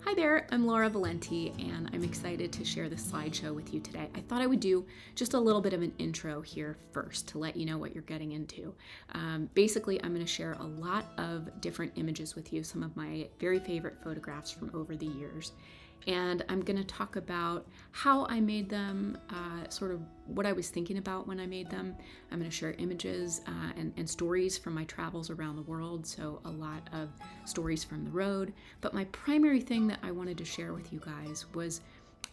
Hi there, I'm Laura Valenti, and I'm excited to share this slideshow with you today. I thought I would do just a little bit of an intro here first to let you know what you're getting into. Basically, I'm going to share a lot of different images with you, some of my very favorite photographs from over the years. And I'm going to talk about how I made them, sort of what I was thinking about when I made them. I'm going to share images and stories from my travels around the world, so a lot of stories from the road. But my primary thing that I wanted to share with you guys was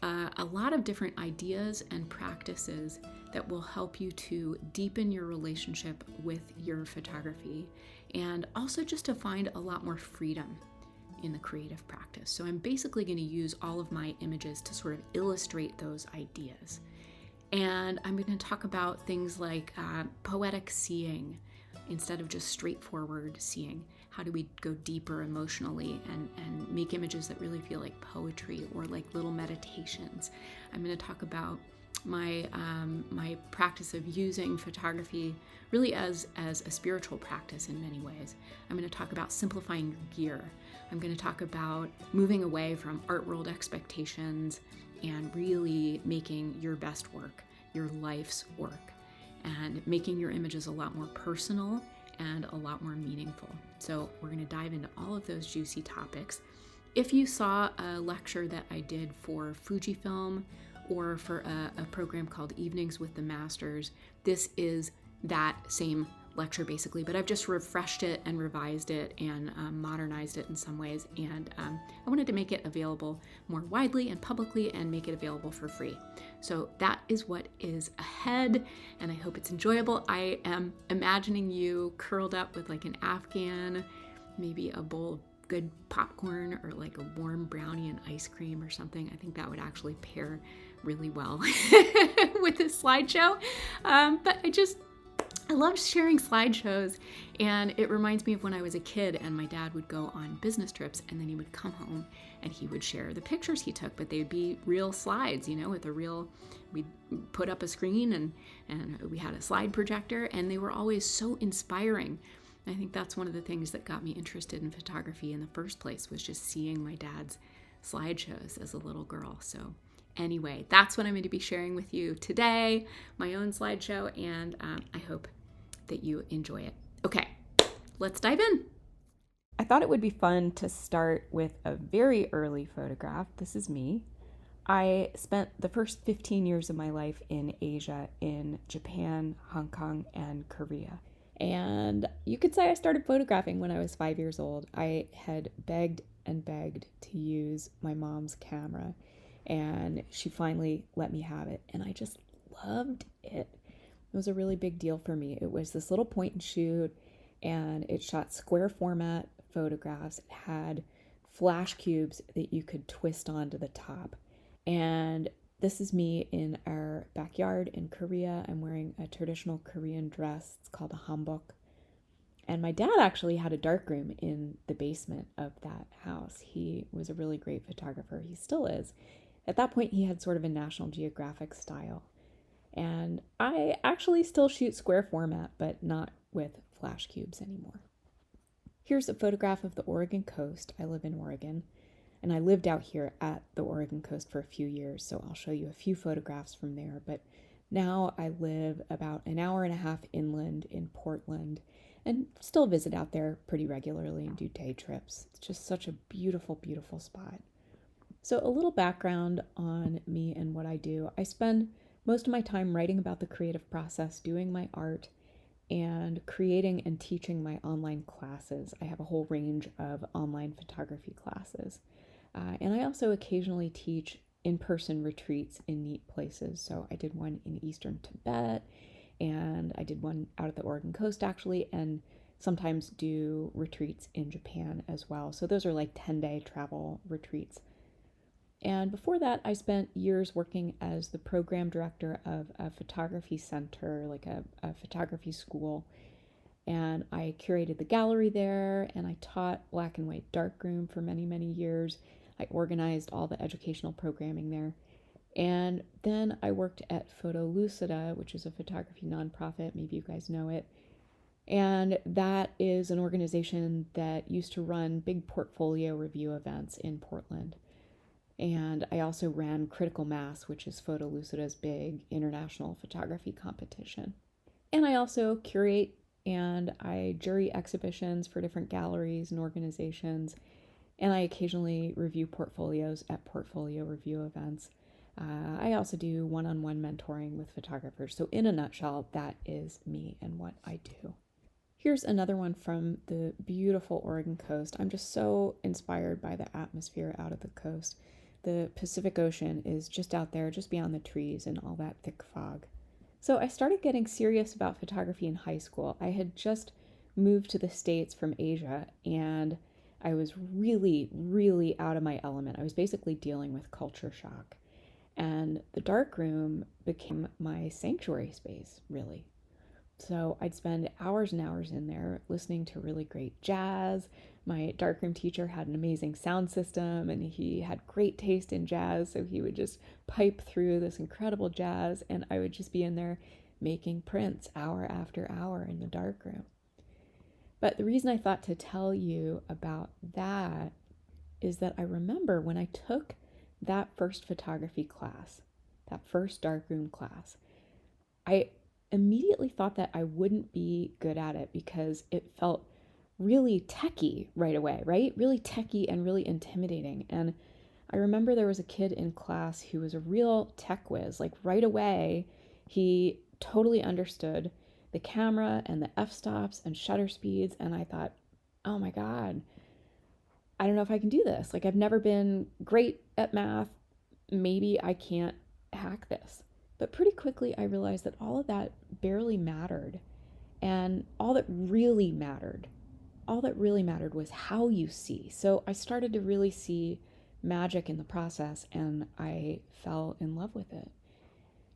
a lot of different ideas and practices that will help you to deepen your relationship with your photography, and also just to find a lot more freedom in the creative practice. So I'm basically going to use all of my images to sort of illustrate those ideas. And I'm going to talk about things like poetic seeing instead of just straightforward seeing. How do we go deeper emotionally and make images that really feel like poetry or like little meditations? I'm going to talk about my practice of using photography really as a spiritual practice in many ways. I'm going to talk about simplifying your gear. I'm going to talk about moving away from art world expectations and really making your best work, your life's work, and making your images a lot more personal and a lot more meaningful. So we're going to dive into all of those juicy topics. If you saw a lecture that I did for Fujifilm or for a program called Evenings with the Masters, this is that same lecture basically, but I've just refreshed it and revised it and modernized it in some ways, and I wanted to make it available more widely and publicly and make it available for free. So that is what is ahead, and I hope it's enjoyable. I am imagining you curled up with like an Afghan, maybe a bowl of good popcorn or like a warm brownie and ice cream or something. I think that would actually pair really well with this slideshow. But I love sharing slideshows, and it reminds me of when I was a kid and my dad would go on business trips, and then he would come home and he would share the pictures he took, but they'd be real slides, with a real, we'd put up a screen and we had a slide projector, and they were always so inspiring. I think that's one of the things that got me interested in photography in the first place, was just seeing my dad's slideshows as a little girl. So anyway, that's what I'm going to be sharing with you today, my own slideshow, and I hope that you enjoy it. Okay, let's dive in. I thought it would be fun to start with a very early photograph. This is me. I spent the first 15 years of my life in Asia, in Japan, Hong Kong, and Korea. And you could say I started photographing when I was 5 years old. I had begged and begged to use my mom's camera, and she finally let me have it, and I just loved it. It was a really big deal for me. It was this little point and shoot, and it shot square format photographs. It had flash cubes that you could twist onto the top. And this is me in our backyard in Korea. I'm wearing a traditional Korean dress. It's called a hanbok. And my dad actually had a darkroom in the basement of that house. He was a really great photographer. He still is. At that point, he had sort of a National Geographic style. And I actually still shoot square format, but not with flash cubes anymore. Here's a photograph of the Oregon coast. I live in Oregon, and I lived out here at the Oregon coast for a few years, so I'll show you a few photographs from there. But now I live about an hour and a half inland in Portland, and still visit out there pretty regularly and do day trips. It's just such a beautiful, beautiful spot. So a little background on me and what I do. I spend most of my time writing about the creative process, doing my art, and creating and teaching my online classes. I have a whole range of online photography classes. And I also occasionally teach in-person retreats in neat places. So I did one in Eastern Tibet, and I did one out at the Oregon coast actually, and sometimes do retreats in Japan as well. So those are like 10-day travel retreats. And before that, I spent years working as the program director of a photography center, like a photography school. And I curated the gallery there, and I taught black and white darkroom for many, many years. I organized all the educational programming there. And then I worked at Photolusida, which is a photography nonprofit. Maybe you guys know it. And that is an organization that used to run big portfolio review events in Portland. And I also ran Critical Mass, which is Photolucida's big international photography competition. And I also curate and I jury exhibitions for different galleries and organizations. And I occasionally review portfolios at portfolio review events. I also do one-on-one mentoring with photographers. So in a nutshell, that is me and what I do. Here's another one from the beautiful Oregon coast. I'm just so inspired by the atmosphere out of the coast. The Pacific Ocean is just out there, just beyond the trees and all that thick fog. So I started getting serious about photography in high school. I had just moved to the States from Asia, and I was really, really out of my element. I was basically dealing with culture shock. And the darkroom became my sanctuary space, really. So I'd spend hours and hours in there listening to really great jazz. My darkroom teacher had an amazing sound system and he had great taste in jazz. So he would just pipe through this incredible jazz and I would just be in there making prints hour after hour in the darkroom. But the reason I thought to tell you about that is that I remember when I took that first photography class, that first darkroom class, I immediately thought that I wouldn't be good at it because it felt really techie right away, right? Really techie and really intimidating. And I remember there was a kid in class who was a real tech whiz. Like right away, he totally understood the camera and the f-stops and shutter speeds. And I thought, oh my God, I don't know if I can do this. Like I've never been great at math. Maybe I can't hack this. But pretty quickly, I realized that all of that barely mattered. And all that really mattered was how you see. So I started to really see magic in the process and I fell in love with it.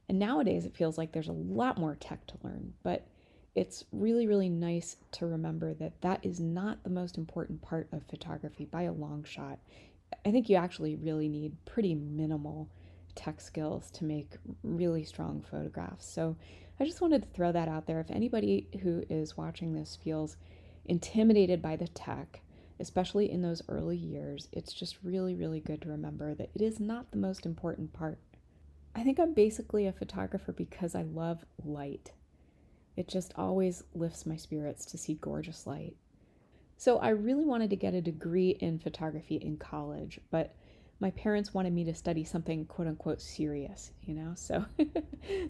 And nowadays, it feels like there's a lot more tech to learn, but it's really, really nice to remember that that is not the most important part of photography by a long shot. I think you actually really need pretty minimal tech skills to make really strong photographs. So I just wanted to throw that out there. If anybody who is watching this feels intimidated by the tech, especially in those early years, it's just really, really good to remember that it is not the most important part. I think I'm basically a photographer because I love light. It just always lifts my spirits to see gorgeous light. So I really wanted to get a degree in photography in college, but my parents wanted me to study something quote unquote serious, So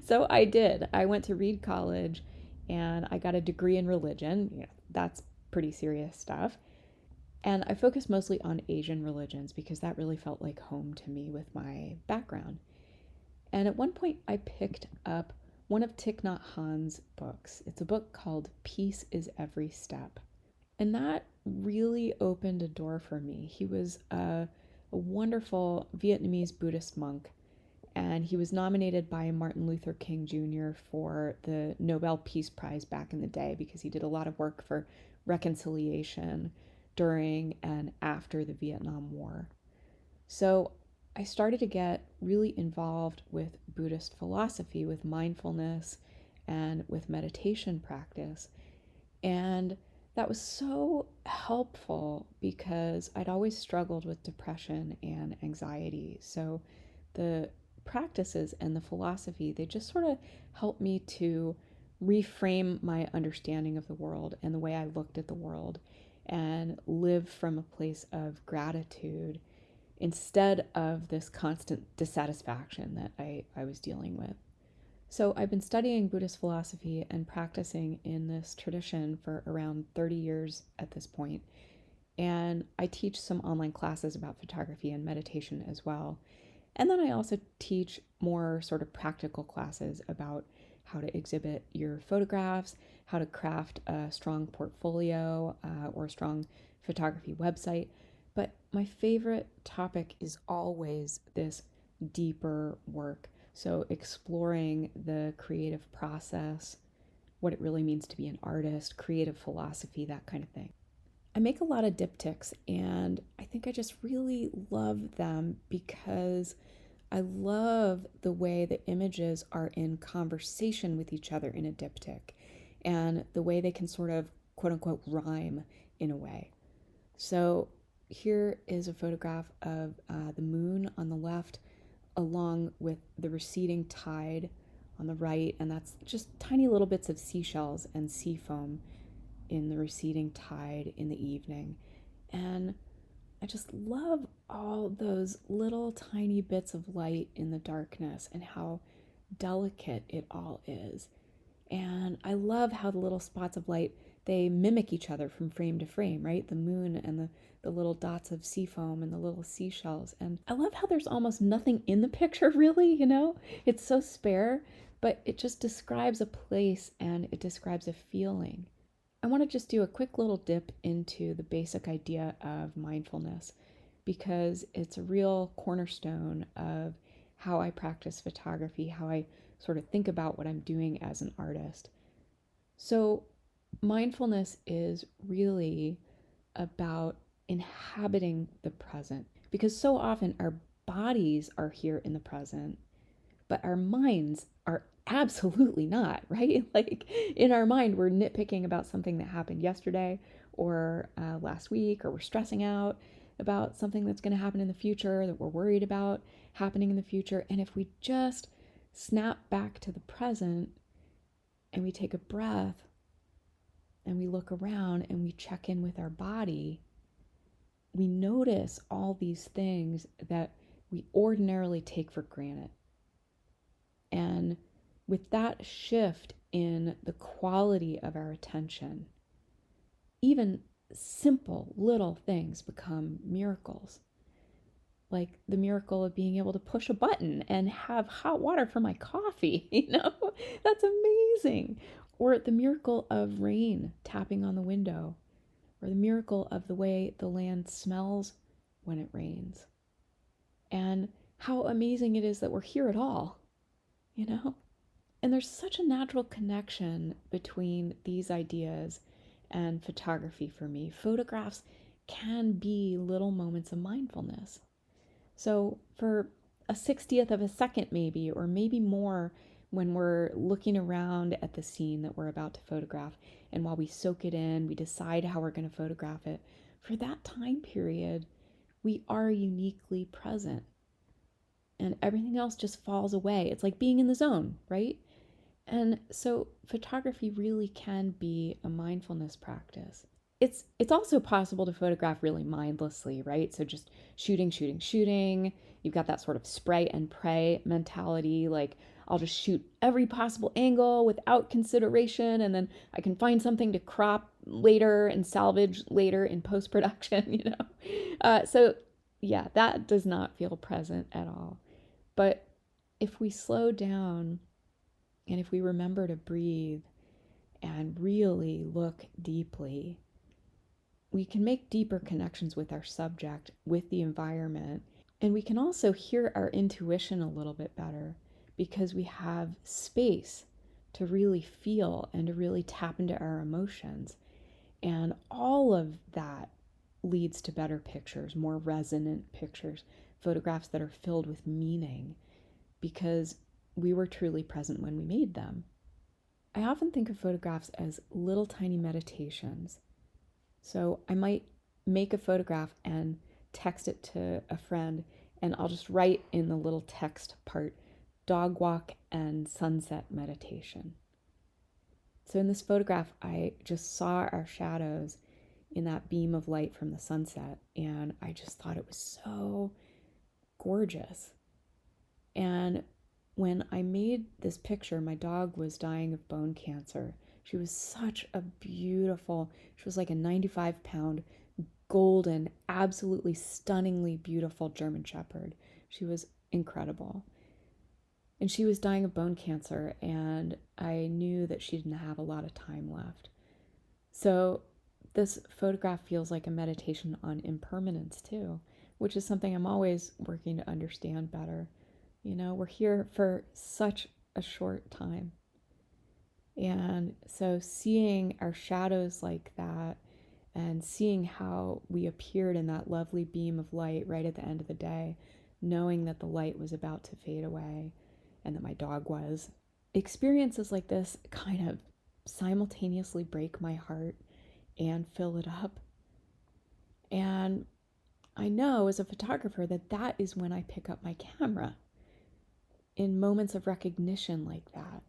so I did. I went to Reed College and I got a degree in religion. That's pretty serious stuff. And I focused mostly on Asian religions because that really felt like home to me with my background. And at one point I picked up one of Thich Nhat Hanh's books. It's a book called Peace is Every Step. And that really opened a door for me. He was a wonderful Vietnamese Buddhist monk, and he was nominated by Martin Luther King Jr. for the Nobel Peace Prize back in the day because he did a lot of work for reconciliation during and after the Vietnam War. So I started to get really involved with Buddhist philosophy, with mindfulness, and with meditation practice. And that was so helpful because I'd always struggled with depression and anxiety. So the practices and the philosophy, they just sort of helped me to reframe my understanding of the world and the way I looked at the world and live from a place of gratitude instead of this constant dissatisfaction that I was dealing with. So I've been studying Buddhist philosophy and practicing in this tradition for around 30 years at this point. And I teach some online classes about photography and meditation as well. And then I also teach more sort of practical classes about how to exhibit your photographs, how to craft a strong portfolio or a strong photography website. But my favorite topic is always this deeper work. So exploring the creative process, what it really means to be an artist, creative philosophy, that kind of thing. I make a lot of diptychs and I think I just really love them because I love the way the images are in conversation with each other in a diptych and the way they can sort of quote unquote rhyme in a way. So here is a photograph of the moon on the left, along with the receding tide on the right, and that's just tiny little bits of seashells and sea foam in the receding tide in the evening. And I just love all those little tiny bits of light in the darkness and how delicate it all is. And I love how the little spots of light, they mimic each other from frame to frame, right? The moon and the little dots of sea foam and the little seashells. And I love how there's almost nothing in the picture, really, It's so spare, but it just describes a place and it describes a feeling. I want to just do a quick little dip into the basic idea of mindfulness because it's a real cornerstone of how I practice photography, how I sort of think about what I'm doing as an artist. So, mindfulness is really about inhabiting the present because so often our bodies are here in the present, but our minds are absolutely not, right? Like in our mind, we're nitpicking about something that happened yesterday or last week, or we're stressing out about something that's going to happen in the future that we're worried about happening in the future. And if we just snap back to the present and we take a breath and we look around and we check in with our body, we notice all these things that we ordinarily take for granted. And with that shift in the quality of our attention, even simple little things become miracles. Like the miracle of being able to push a button and have hot water for my coffee, That's amazing. Or the miracle of rain tapping on the window, or the miracle of the way the land smells when it rains. And how amazing it is that we're here at all. And there's such a natural connection between these ideas and photography for me. Photographs can be little moments of mindfulness. So for a 60th of a second maybe, or maybe more, when we're looking around at the scene that we're about to photograph, and while we soak it in, we decide how we're going to photograph it, for that time period, we are uniquely present. And everything else just falls away. It's like being in the zone, right? And so photography really can be a mindfulness practice. It's also possible to photograph really mindlessly, right? So just shooting. You've got that sort of spray and pray mentality, like I'll just shoot every possible angle without consideration, and then I can find something to crop later and salvage later in post-production, So yeah, that does not feel present at all. But if we slow down and if we remember to breathe and really look deeply, we can make deeper connections with our subject, with the environment, and we can also hear our intuition a little bit better because we have space to really feel and to really tap into our emotions. And all of that leads to better pictures, more resonant pictures, photographs that are filled with meaning because we were truly present when we made them. I often think of photographs as little tiny meditations. So I might make a photograph and text it to a friend, and I'll just write in the little text part, dog walk and sunset meditation. So in this photograph, I just saw our shadows in that beam of light from the sunset, and I just thought it was so gorgeous. And when I made this picture, my dog was dying of bone cancer. She was such a beautiful, she was like a 95-pound, golden, absolutely stunningly beautiful German Shepherd. She was incredible. And she was dying of bone cancer, and I knew that she didn't have a lot of time left. So this photograph feels like a meditation on impermanence too, which is something I'm always working to understand better. We're here for such a short time. And so seeing our shadows like that and seeing how we appeared in that lovely beam of light right at the end of the day, knowing that the light was about to fade away and that my dog was, experiences like this kind of simultaneously break my heart and fill it up. And I know as a photographer that that is when I pick up my camera, in moments of recognition like that.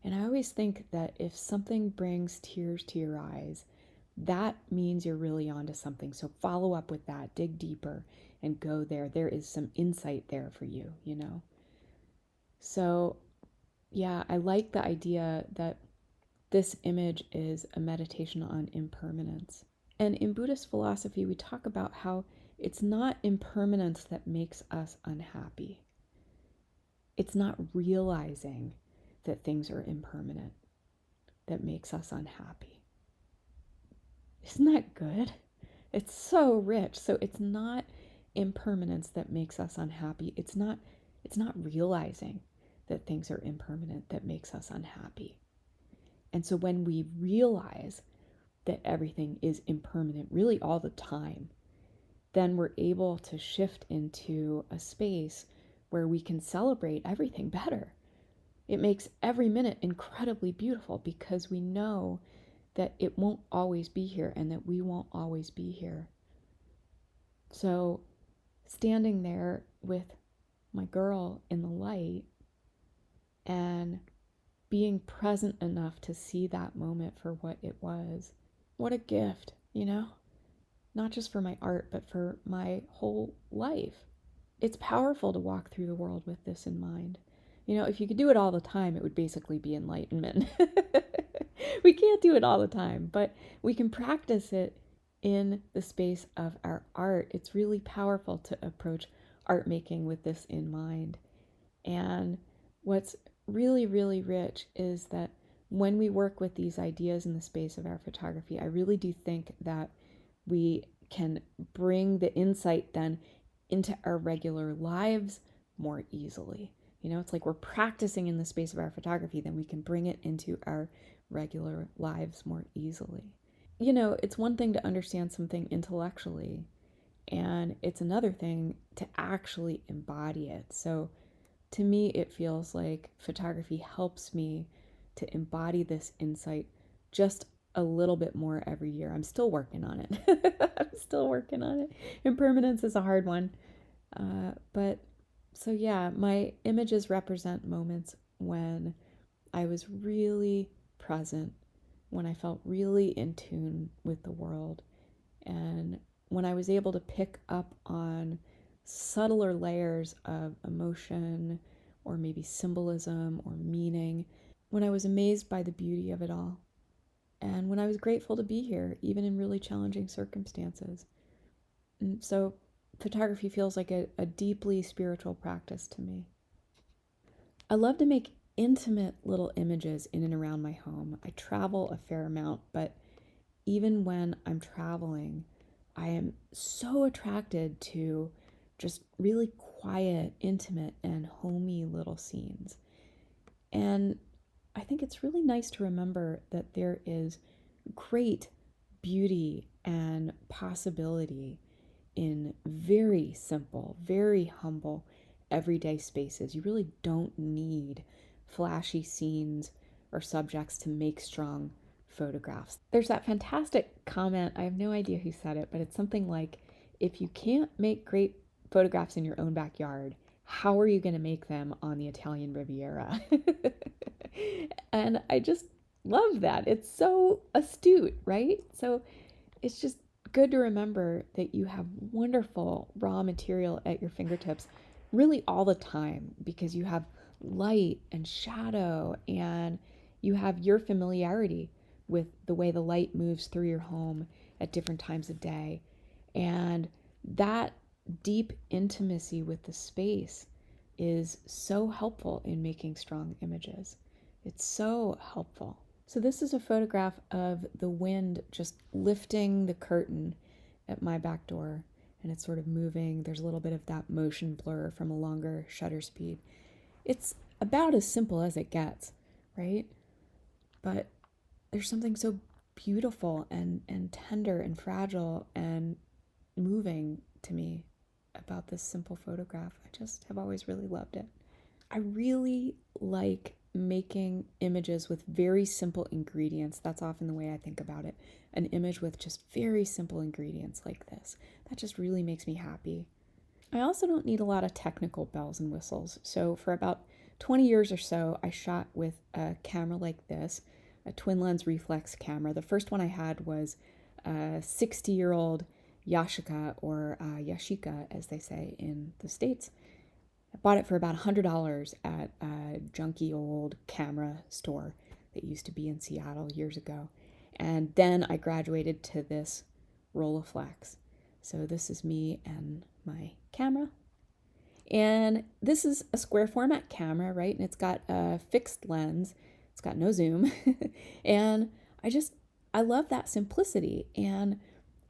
And I always think that if something brings tears to your eyes, that means you're really onto something. So follow up with that, dig deeper, and go there. There is some insight there for you, you know? So, yeah, I like the idea that this image is a meditation on impermanence. And in Buddhist philosophy, we talk about how it's not impermanence that makes us unhappy. It's not realizing that things are impermanent that makes us unhappy. Isn't that good? It's so rich. So it's not impermanence that makes us unhappy. It's not realizing that things are impermanent that makes us unhappy. And so when we realize that everything is impermanent really all the time, then we're able to shift into a space where we can celebrate everything better. It makes every minute incredibly beautiful because we know that it won't always be here and that we won't always be here. So, standing there with my girl in the light and being present enough to see that moment for what it was, what a gift, you know? Not just for my art, but for my whole life. It's powerful to walk through the world with this in mind. You know, if you could do it all the time, it would basically be enlightenment. We can't do it all the time, but we can practice it in the space of our art. It's really powerful to approach art making with this in mind. And what's really, really rich is that when we work with these ideas in the space of our photography, I really do think that we can bring the insight then into our regular lives more easily. You know, it's like we're practicing in the space of our photography, then we can bring it into our regular lives more easily. You know, it's one thing to understand something intellectually, and it's another thing to actually embody it. So to me, it feels like photography helps me to embody this insight just a little bit more every year. I'm still working on it. I'm still working on it. Impermanence is a hard one. But so, yeah, my images represent moments when I was really present, when I felt really in tune with the world, and when I was able to pick up on subtler layers of emotion or maybe symbolism or meaning, when I was amazed by the beauty of it all, and when I was grateful to be here, even in really challenging circumstances. And so, photography feels like a deeply spiritual practice to me. I love to make intimate little images in and around my home. I travel a fair amount, but even when I'm traveling, I am so attracted to just really quiet, intimate, and homey little scenes. And I think it's really nice to remember that there is great beauty and possibility in very simple, very humble, everyday spaces. You really don't need flashy scenes or subjects to make strong photographs. There's that fantastic comment, I have no idea who said it, but it's something like, if you can't make great photographs in your own backyard, how are you going to make them on the Italian Riviera? And I just love that. It's so astute, right? So it's just good to remember that you have wonderful raw material at your fingertips really all the time, because you have light and shadow and you have your familiarity with the way the light moves through your home at different times of day. And that deep intimacy with the space is so helpful in making strong images. It's so helpful. So this is a photograph of the wind just lifting the curtain at my back door, and it's sort of moving. There's a little bit of that motion blur from a longer shutter speed. It's about as simple as it gets, right? But there's something so beautiful and tender and fragile and moving to me about this simple photograph. I just have always really loved it. I really like making images with very simple ingredients. That's often the way I think about it. An image with just very simple ingredients like this. That just really makes me happy. I also don't need a lot of technical bells and whistles. So for about 20 years or so, I shot with a camera like this, a twin lens reflex camera. The first one I had was a 60-year-old Yashica, or Yashica, as they say in the States. I bought it for about $100 at a junky old camera store that used to be in Seattle years ago. And then I graduated to this Rolleiflex. So this is me and my camera. And this is a square format camera, right? And it's got a fixed lens. It's got no zoom. And I love that simplicity. And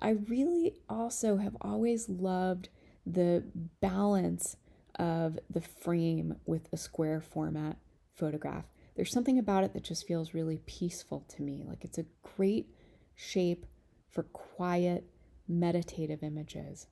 I really also have always loved the balance of the frame with a square format photograph. There's something about it that just feels really peaceful to me. Like it's a great shape for quiet, meditative images.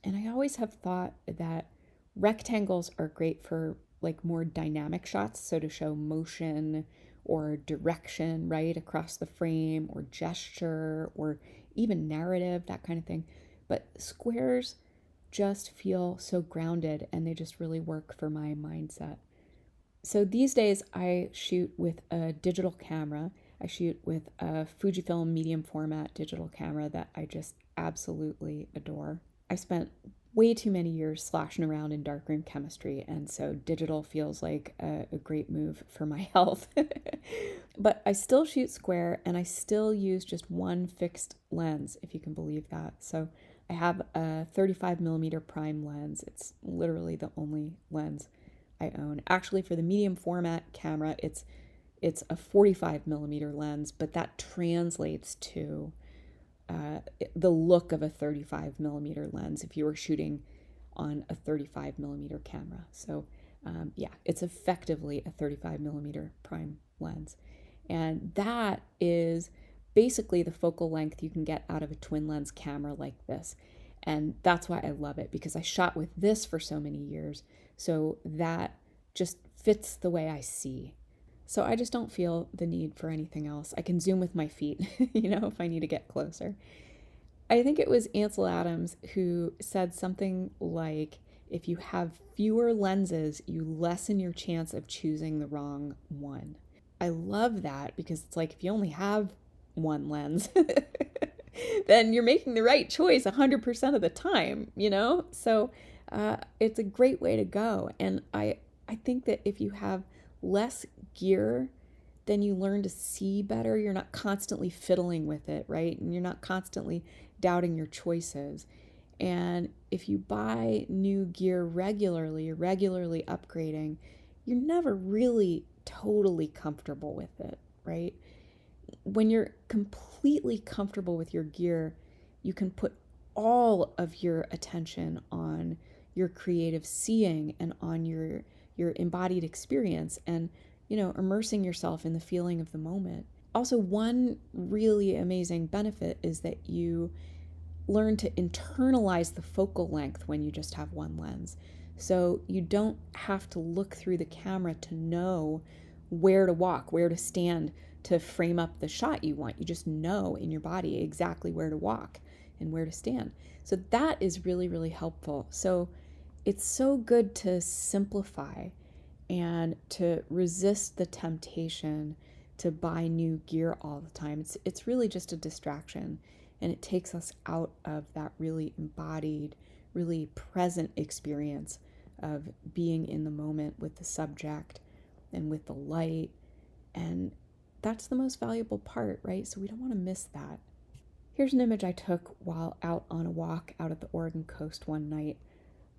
And I always have thought that rectangles are great for like more dynamic shots, so to show motion or direction, right, across the frame, or gesture, or even narrative, that kind of thing. But squares just feel so grounded, and they just really work for my mindset. So these days I shoot with a digital camera. I shoot with a Fujifilm medium format digital camera that I just absolutely adore. I spent way too many years sloshing around in darkroom chemistry, and so digital feels like a great move for my health. But I still shoot square, and I still use just one fixed lens, if you can believe that. So I have a 35mm prime lens. It's literally the only lens I own. Actually, for the medium format camera, it's a 45mm lens, but that translates to the look of a 35mm lens if you were shooting on a 35mm camera. So yeah, it's effectively a 35mm prime lens. And that is basically the focal length you can get out of a twin lens camera like this. And that's why I love it, because I shot with this for so many years. So that just fits the way I see. So I just don't feel the need for anything else. I can zoom with my feet, if I need to get closer. I think it was Ansel Adams who said something like, if you have fewer lenses, you lessen your chance of choosing the wrong one. I love that, because it's like, if you only have one lens, then you're making the right choice 100% of the time, So it's a great way to go. And I think that if you have less gear, then you learn to see better. You're not constantly fiddling with it, right? And you're not constantly doubting your choices. And if you buy new gear regularly, you're regularly upgrading, you're never really totally comfortable with it, right? When you're completely comfortable with your gear, you can put all of your attention on your creative seeing and on your embodied experience, and immersing yourself in the feeling of the moment. Also, one really amazing benefit is that you learn to internalize the focal length when you just have one lens. So you don't have to look through the camera to know where to walk, where to stand to frame up the shot you want. You just know in your body exactly where to walk and where to stand. So that is really, really helpful. So it's so good to simplify and to resist the temptation to buy new gear all the time. It's really just a distraction, and it takes us out of that really embodied, really present experience of being in the moment with the subject and with the light. And that's the most valuable part, right? So we don't want to miss that. Here's an image I took while out on a walk out at the Oregon coast one night.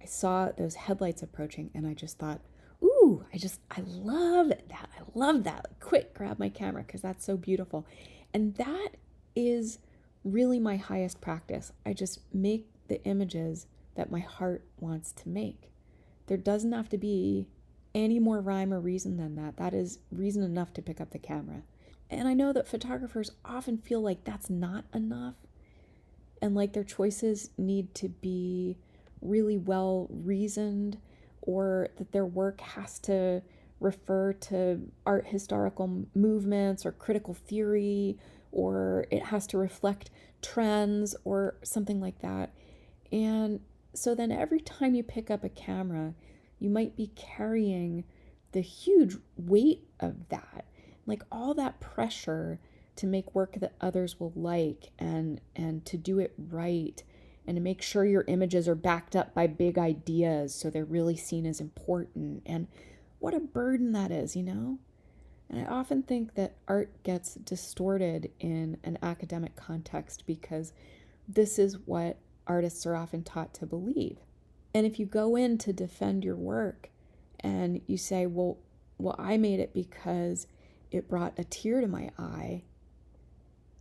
I saw those headlights approaching, and I just thought, ooh, I love that. I love that. Quick, grab my camera, because that's so beautiful. And that is really my highest practice. I just make the images that my heart wants to make. There doesn't have to be any more rhyme or reason than that. That is reason enough to pick up the camera. And I know that photographers often feel like that's not enough, and like their choices need to be really well reasoned, or that their work has to refer to art historical movements or critical theory, or it has to reflect trends or something like that. And so then every time you pick up a camera, you might be carrying the huge weight of that, like all that pressure to make work that others will like, and to do it right, and to make sure your images are backed up by big ideas so they're really seen as important. And what a burden that is, you know? And I often think that art gets distorted in an academic context because this is what artists are often taught to believe. And if you go in to defend your work and you say, well, I made it because it brought a tear to my eye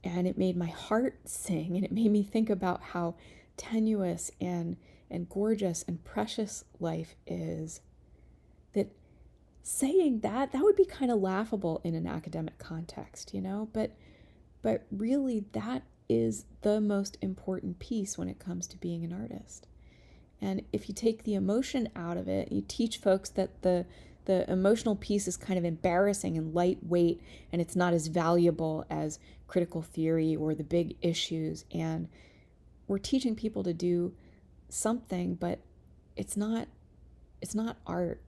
and it made my heart sing, and it made me think about how tenuous and gorgeous and precious life is, that saying that would be kind of laughable in an academic context, you know? But really, that is the most important piece when it comes to being an artist. And if you take the emotion out of it, you teach folks that the emotional piece is kind of embarrassing and lightweight, and it's not as valuable as critical theory or the big issues. And we're teaching people to do something, but it's not art.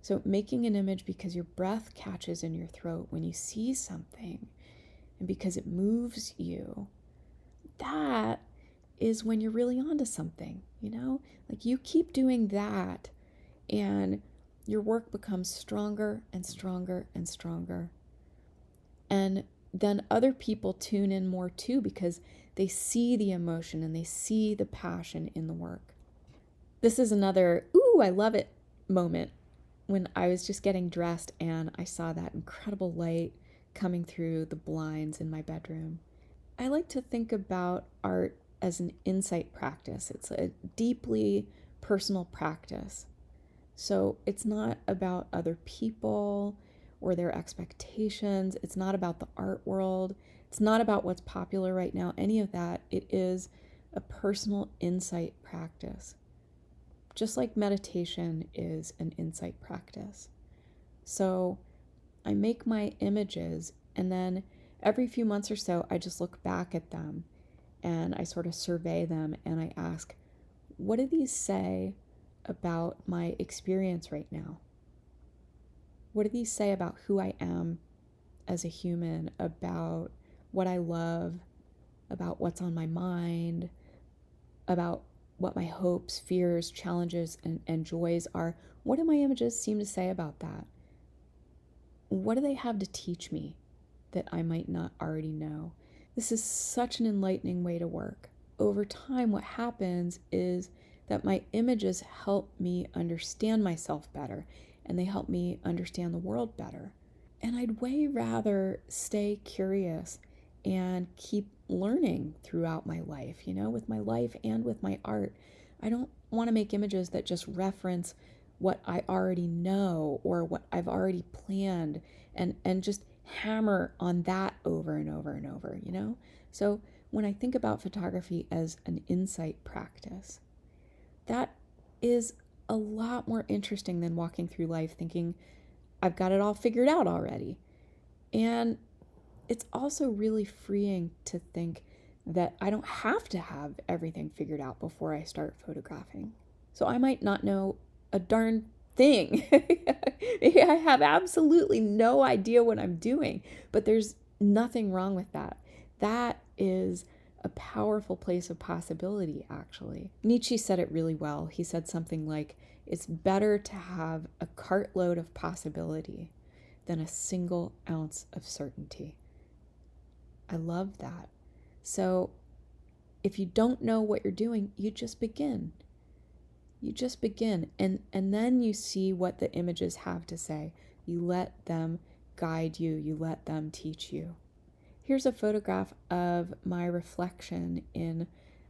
So making an image because your breath catches in your throat when you see something, and because it moves you, that is when you're really onto something, you know? Like, you keep doing that and your work becomes stronger and stronger and stronger. And then other people tune in more too, because they see the emotion and they see the passion in the work. This is another, ooh, I love it moment, when I was just getting dressed and I saw that incredible light coming through the blinds in my bedroom. I like to think about art as an insight practice. It's a deeply personal practice. So it's not about other people or their expectations. It's not about the art world. It's not about what's popular right now, any of that. It is a personal insight practice. Just like meditation is an insight practice. So I make my images, and then every few months or so, I just look back at them and I sort of survey them, and I ask, what do these say about my experience right now? What do these say about who I am as a human, about what I love, about what's on my mind, about what my hopes, fears, challenges, and joys are? What do my images seem to say about that? What do they have to teach me that I might not already know? This is such an enlightening way to work. Over time, what happens is that my images help me understand myself better, and they help me understand the world better. And I'd way rather stay curious and keep learning throughout my life, you know, with my life and with my art. I don't want to make images that just reference what I already know or what I've already planned, and just hammer on that over and over and over, you know? So when I think about photography as an insight practice, that is a lot more interesting than walking through life thinking I've got it all figured out already. And it's also really freeing to think that I don't have to have everything figured out before I start photographing. So I might not know a darn thing. I have absolutely no idea what I'm doing, but there's nothing wrong with that. That is a powerful place of possibility, actually. Nietzsche said it really well. He said something like, it's better to have a cartload of possibility than a single ounce of certainty. I love that. So if you don't know what you're doing, you just begin. You just begin, and then you see what the images have to say. You let them guide you. You let them teach you. Here's a photograph of my reflection in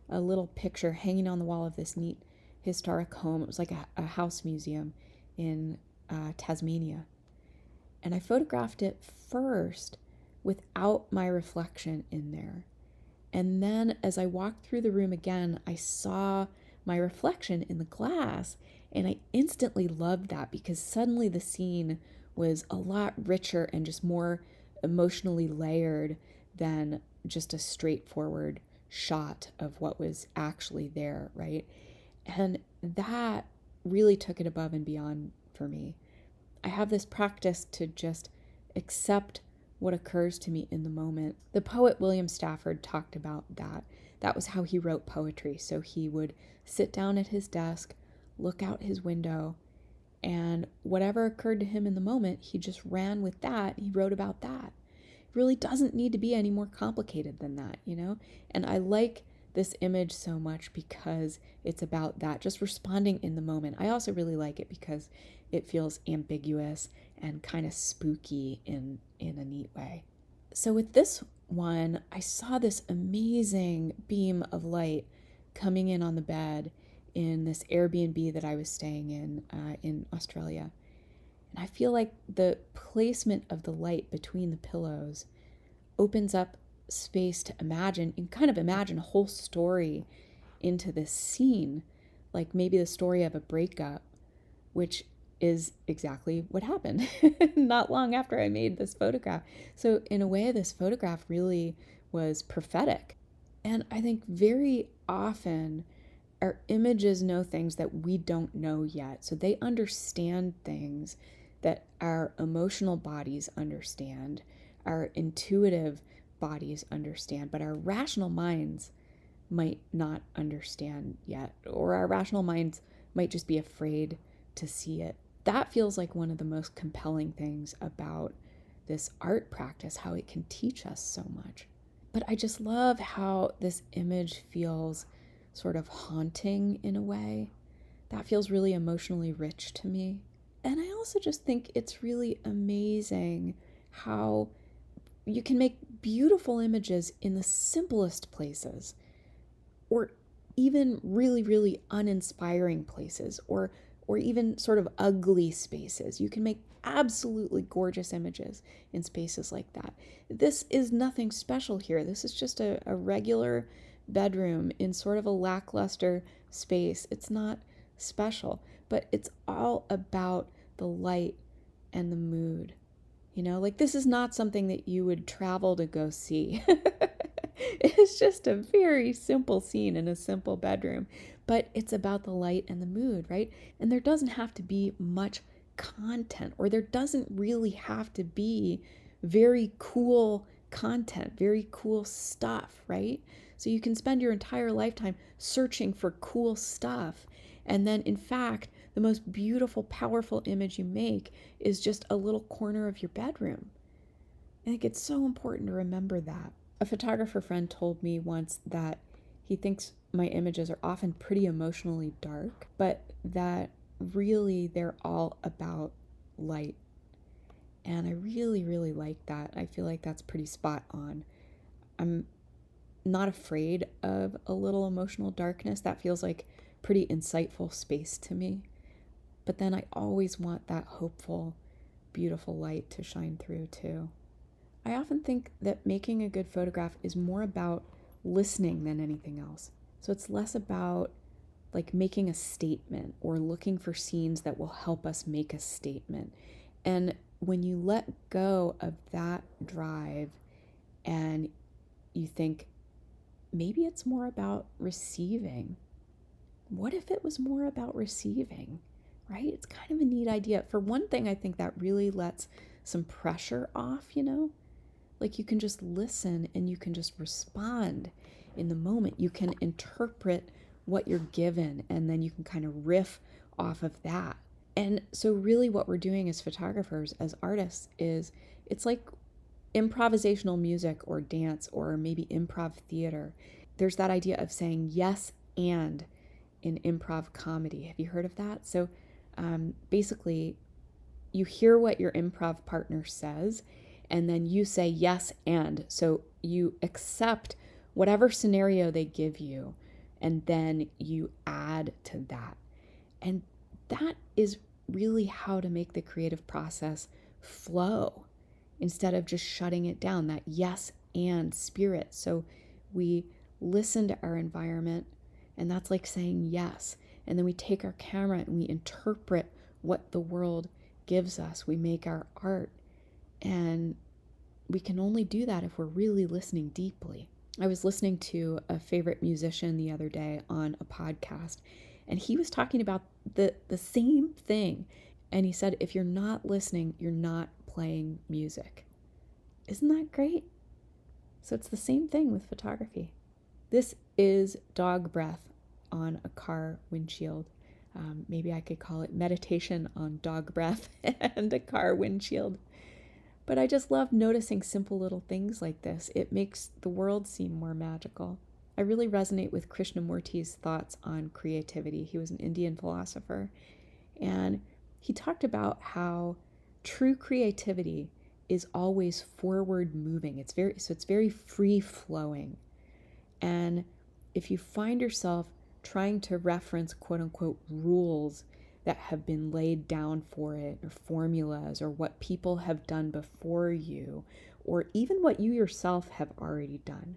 a little picture hanging on the wall of this neat historic home. It was like a house museum in Tasmania. And I photographed it first without my reflection in there. And then as I walked through the room again, I saw my reflection in the glass, and I instantly loved that, because suddenly the scene was a lot richer and just more emotionally layered than just a straightforward shot of what was actually there, right? And that really took it above and beyond for me. I have this practice to just accept what occurs to me in the moment. The poet William Stafford talked about that. That was how he wrote poetry. So he would sit down at his desk, look out his window, and whatever occurred to him in the moment, he just ran with that. He wrote about that. It really doesn't need to be any more complicated than that, you know? And I like this image so much because it's about that, just responding in the moment. I also really like it because it feels ambiguous and kind of spooky in a neat way. So with this one, I saw this amazing beam of light coming in on the bed in this Airbnb that I was staying in Australia. And I feel like the placement of the light between the pillows opens up space to imagine, and kind of imagine a whole story into this scene, like maybe the story of a breakup, which is exactly what happened not long after I made this photograph. So in a way, this photograph really was prophetic. And I think very often our images know things that we don't know yet. So they understand things that our emotional bodies understand, our intuitive bodies understand, but our rational minds might not understand yet, or our rational minds might just be afraid to see it. That feels like one of the most compelling things about this art practice, how it can teach us so much. But I just love how this image feels sort of haunting in a way. That feels really emotionally rich to me. And I also just think it's really amazing how you can make beautiful images in the simplest places, or even really, really uninspiring places, or even sort of ugly spaces. You can make absolutely gorgeous images in spaces like that. This is nothing special here. This is just a regular bedroom in sort of a lackluster space. It's not special, but it's all about the light and the mood. You know, like this is not something that you would travel to go see. It's just a very simple scene in a simple bedroom, but it's about the light and the mood, right? And there doesn't have to be much content, or there doesn't really have to be very cool content, very cool stuff, right? So you can spend your entire lifetime searching for cool stuff. And then, in fact, the most beautiful, powerful image you make is just a little corner of your bedroom. I think it's so important to remember that. A photographer friend told me once that he thinks my images are often pretty emotionally dark, but that really they're all about light. And I really, really like that. I feel like that's pretty spot on. I'm not afraid of a little emotional darkness. That feels like pretty insightful space to me. But then I always want that hopeful, beautiful light to shine through too. I often think that making a good photograph is more about listening than anything else. So it's less about like making a statement or looking for scenes that will help us make a statement. And when you let go of that drive and you think, maybe it's more about receiving. What if it was more about receiving, right? It's kind of a neat idea. For one thing, I think that really lets some pressure off, you know? Like you can just listen and you can just respond in the moment. You can interpret what you're given and then you can kind of riff off of that. And so really what we're doing as photographers, as artists, is it's like improvisational music or dance or maybe improv theater. There's that idea of saying yes and in improv comedy. Have you heard of that? So basically you hear what your improv partner says and then you say yes and. So you accept whatever scenario they give you and then you add to that. And that is really how to make the creative process flow instead of just shutting it down, that yes and spirit. So we listen to our environment, and that's like saying yes. And then we take our camera and we interpret what the world gives us. We make our art, and we can only do that if we're really listening deeply. I was listening to a favorite musician the other day on a podcast, and he was talking about the same thing. And he said, if you're not listening, you're not playing music. Isn't that great? So it's the same thing with photography. This is dog breath on a car windshield. Maybe I could call it meditation on dog breath and a car windshield. But I just love noticing simple little things like this. It makes the world seem more magical. I really resonate with Krishnamurti's thoughts on creativity. He was an Indian philosopher, and he talked about how true creativity is always forward moving. It's very free flowing. And if you find yourself trying to reference quote unquote rules that have been laid down for it, or formulas, or what people have done before you, or even what you yourself have already done,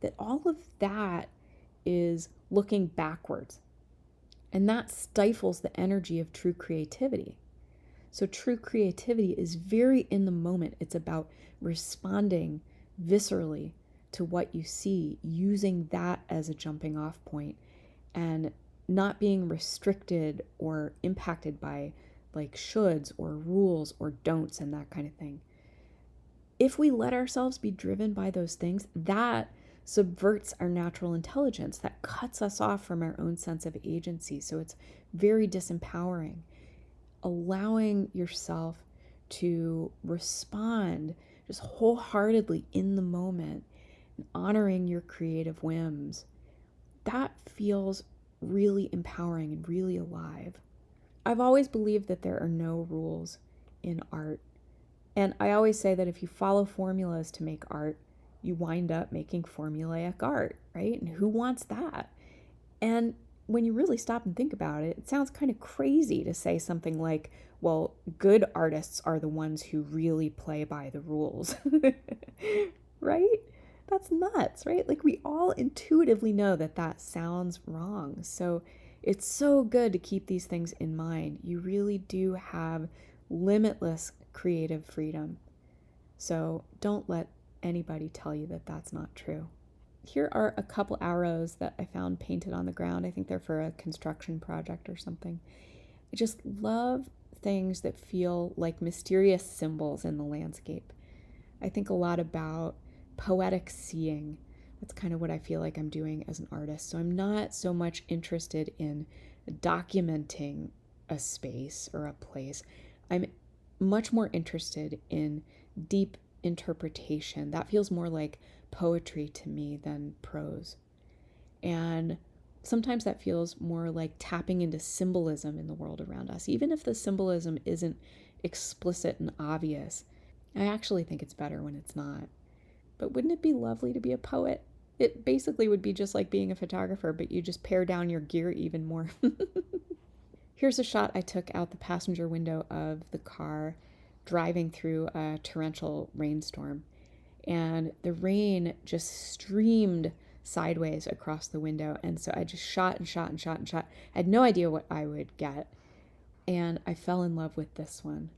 that all of that is looking backwards. And that stifles the energy of true creativity. So true creativity is very in the moment. It's about responding viscerally to what you see, using that as a jumping off point, and not being restricted or impacted by like shoulds or rules or don'ts and that kind of thing. If we let ourselves be driven by those things, that subverts our natural intelligence. That cuts us off from our own sense of agency. So it's very disempowering. Allowing yourself to respond just wholeheartedly in the moment and honoring your creative whims, that feels really empowering and really alive. I've always believed that there are no rules in art. And I always say that if you follow formulas to make art, you wind up making formulaic art, right? And who wants that? And when you really stop and think about it, it sounds kind of crazy to say something like, well, good artists are the ones who really play by the rules, right? That's nuts, right? Like we all intuitively know that that sounds wrong. So it's so good to keep these things in mind. You really do have limitless creative freedom. So don't let anybody tell you that that's not true. Here are a couple arrows that I found painted on the ground. I think they're for a construction project or something. I just love things that feel like mysterious symbols in the landscape. I think a lot about poetic seeing. That's kind of what I feel like I'm doing as an artist. So I'm not so much interested in documenting a space or a place. I'm much more interested in deep interpretation. That feels more like poetry to me than prose. And sometimes that feels more like tapping into symbolism in the world around us. Even if the symbolism isn't explicit and obvious, I actually think it's better when it's not. But wouldn't it be lovely to be a poet? It basically would be just like being a photographer, but you just pare down your gear even more. Here's a shot I took out the passenger window of the car driving through a torrential rainstorm. And the rain just streamed sideways across the window. And so I just shot and shot and shot and shot. I had no idea what I would get. And I fell in love with this one.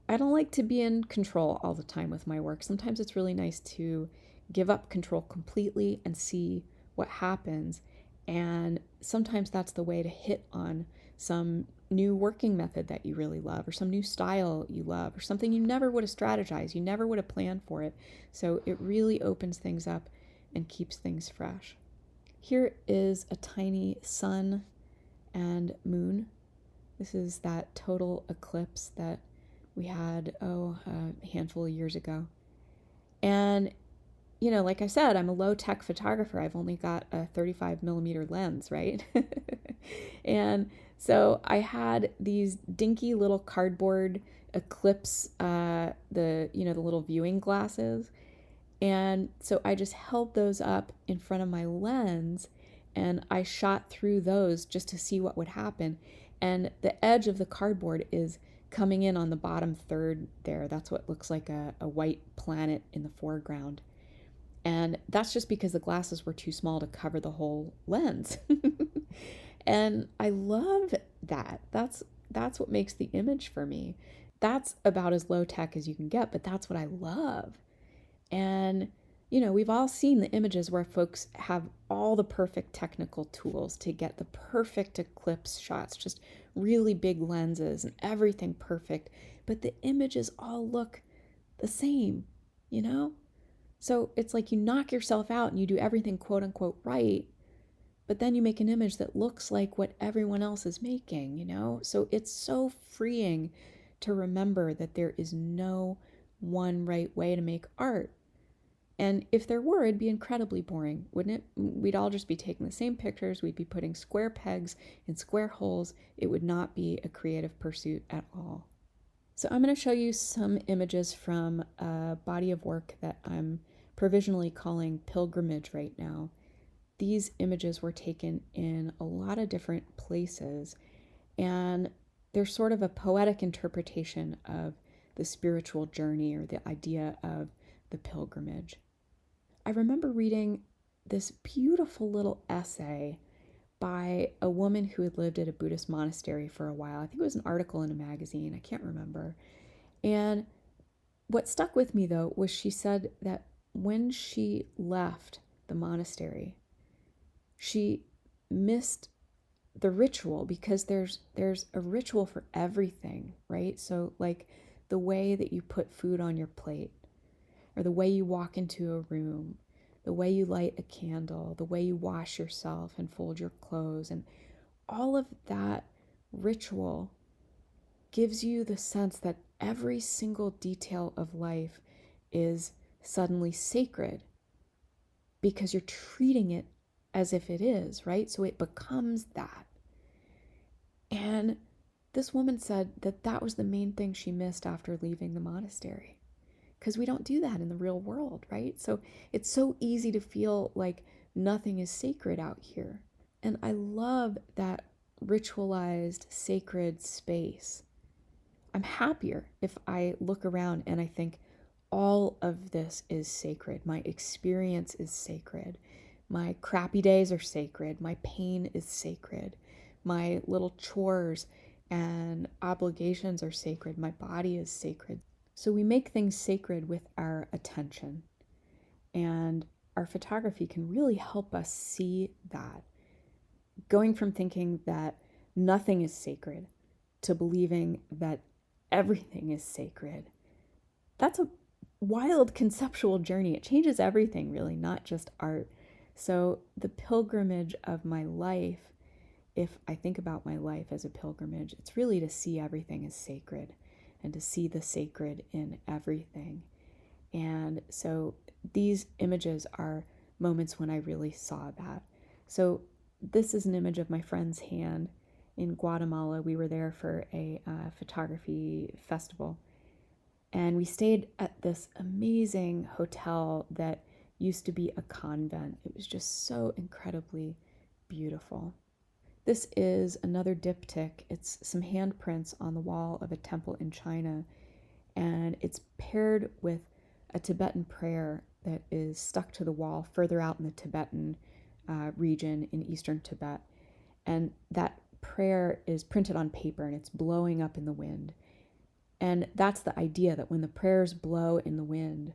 I don't like to be in control all the time with my work. Sometimes it's really nice to give up control completely and see what happens. And sometimes that's the way to hit on some new working method that you really love, or some new style you love, or something you never would have strategized, you never would have planned for it. So it really opens things up and keeps things fresh. Here is a tiny sun and moon. This is that total eclipse that we had, a handful of years ago. And, you know, like I said, I'm a low-tech photographer. I've only got a 35 millimeter lens, right? And so I had these dinky little cardboard eclipse, the little viewing glasses. And so I just held those up in front of my lens and I shot through those just to see what would happen. And the edge of the cardboard is coming in on the bottom third there. That's what looks like a white planet in the foreground. And that's just because the glasses were too small to cover the whole lens. And I love that. That's that's what makes the image for me. That's about as low tech as you can get, but that's what I love. And, we've all seen the images where folks have all the perfect technical tools to get the perfect eclipse shots, just really big lenses and everything perfect, but the images all look the same, you know? So it's like you knock yourself out and you do everything quote unquote right, but then you make an image that looks like what everyone else is making, So it's so freeing to remember that there is no one right way to make art. And if there were, it'd be incredibly boring, wouldn't it? We'd all just be taking the same pictures. We'd be putting square pegs in square holes. It would not be a creative pursuit at all. So I'm going to show you some images from a body of work that I'm provisionally calling Pilgrimage right now. These images were taken in a lot of different places, and they're sort of a poetic interpretation of the spiritual journey or the idea of the pilgrimage. I remember reading this beautiful little essay by a woman who had lived at a Buddhist monastery for a while. I think it was an article in a magazine, I can't remember. And what stuck with me, though, was she said that when she left the monastery, she missed the ritual, because there's a ritual for everything, right? So like the way that you put food on your plate, or the way you walk into a room, the way you light a candle, the way you wash yourself and fold your clothes, and all of that ritual gives you the sense that every single detail of life is suddenly sacred because you're treating it as if it is, right? So it becomes that. And this woman said that that was the main thing she missed after leaving the monastery, because we don't do that in the real world, right? So it's so easy to feel like nothing is sacred out here. And I love that ritualized, sacred space. I'm happier if I look around and I think all of this is sacred. My experience is sacred. My crappy days are sacred. My pain is sacred. My little chores and obligations are sacred. My body is sacred. So we make things sacred with our attention. And our photography can really help us see that. Going from thinking that nothing is sacred to believing that everything is sacred. That's a wild conceptual journey. It changes everything, really, not just art. So the pilgrimage of my life, if I think about my life as a pilgrimage, it's really to see everything as sacred and to see the sacred in everything. And so these images are moments when I really saw that. So this is an image of my friend's hand in Guatemala. We were there for a photography festival. And we stayed at this amazing hotel that used to be a convent. It was just so incredibly beautiful. This is another diptych. It's some handprints on the wall of a temple in China, and it's paired with a Tibetan prayer that is stuck to the wall further out in the Tibetan region in eastern Tibet. And that prayer is printed on paper and it's blowing up in the wind. And that's the idea, that when the prayers blow in the wind,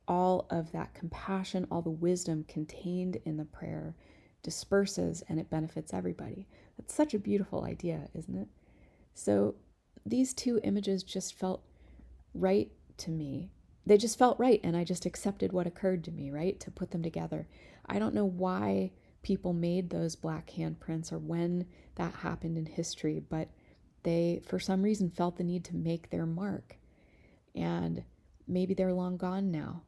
all of that compassion, all the wisdom contained in the prayer disperses and it benefits everybody. That's such a beautiful idea, isn't it? So these two images just felt right to me. They just felt right, and I just accepted what occurred to me, right, to put them together. I don't know why people made those black handprints or when that happened in history, but they, for some reason, felt the need to make their mark. And maybe they're long gone now,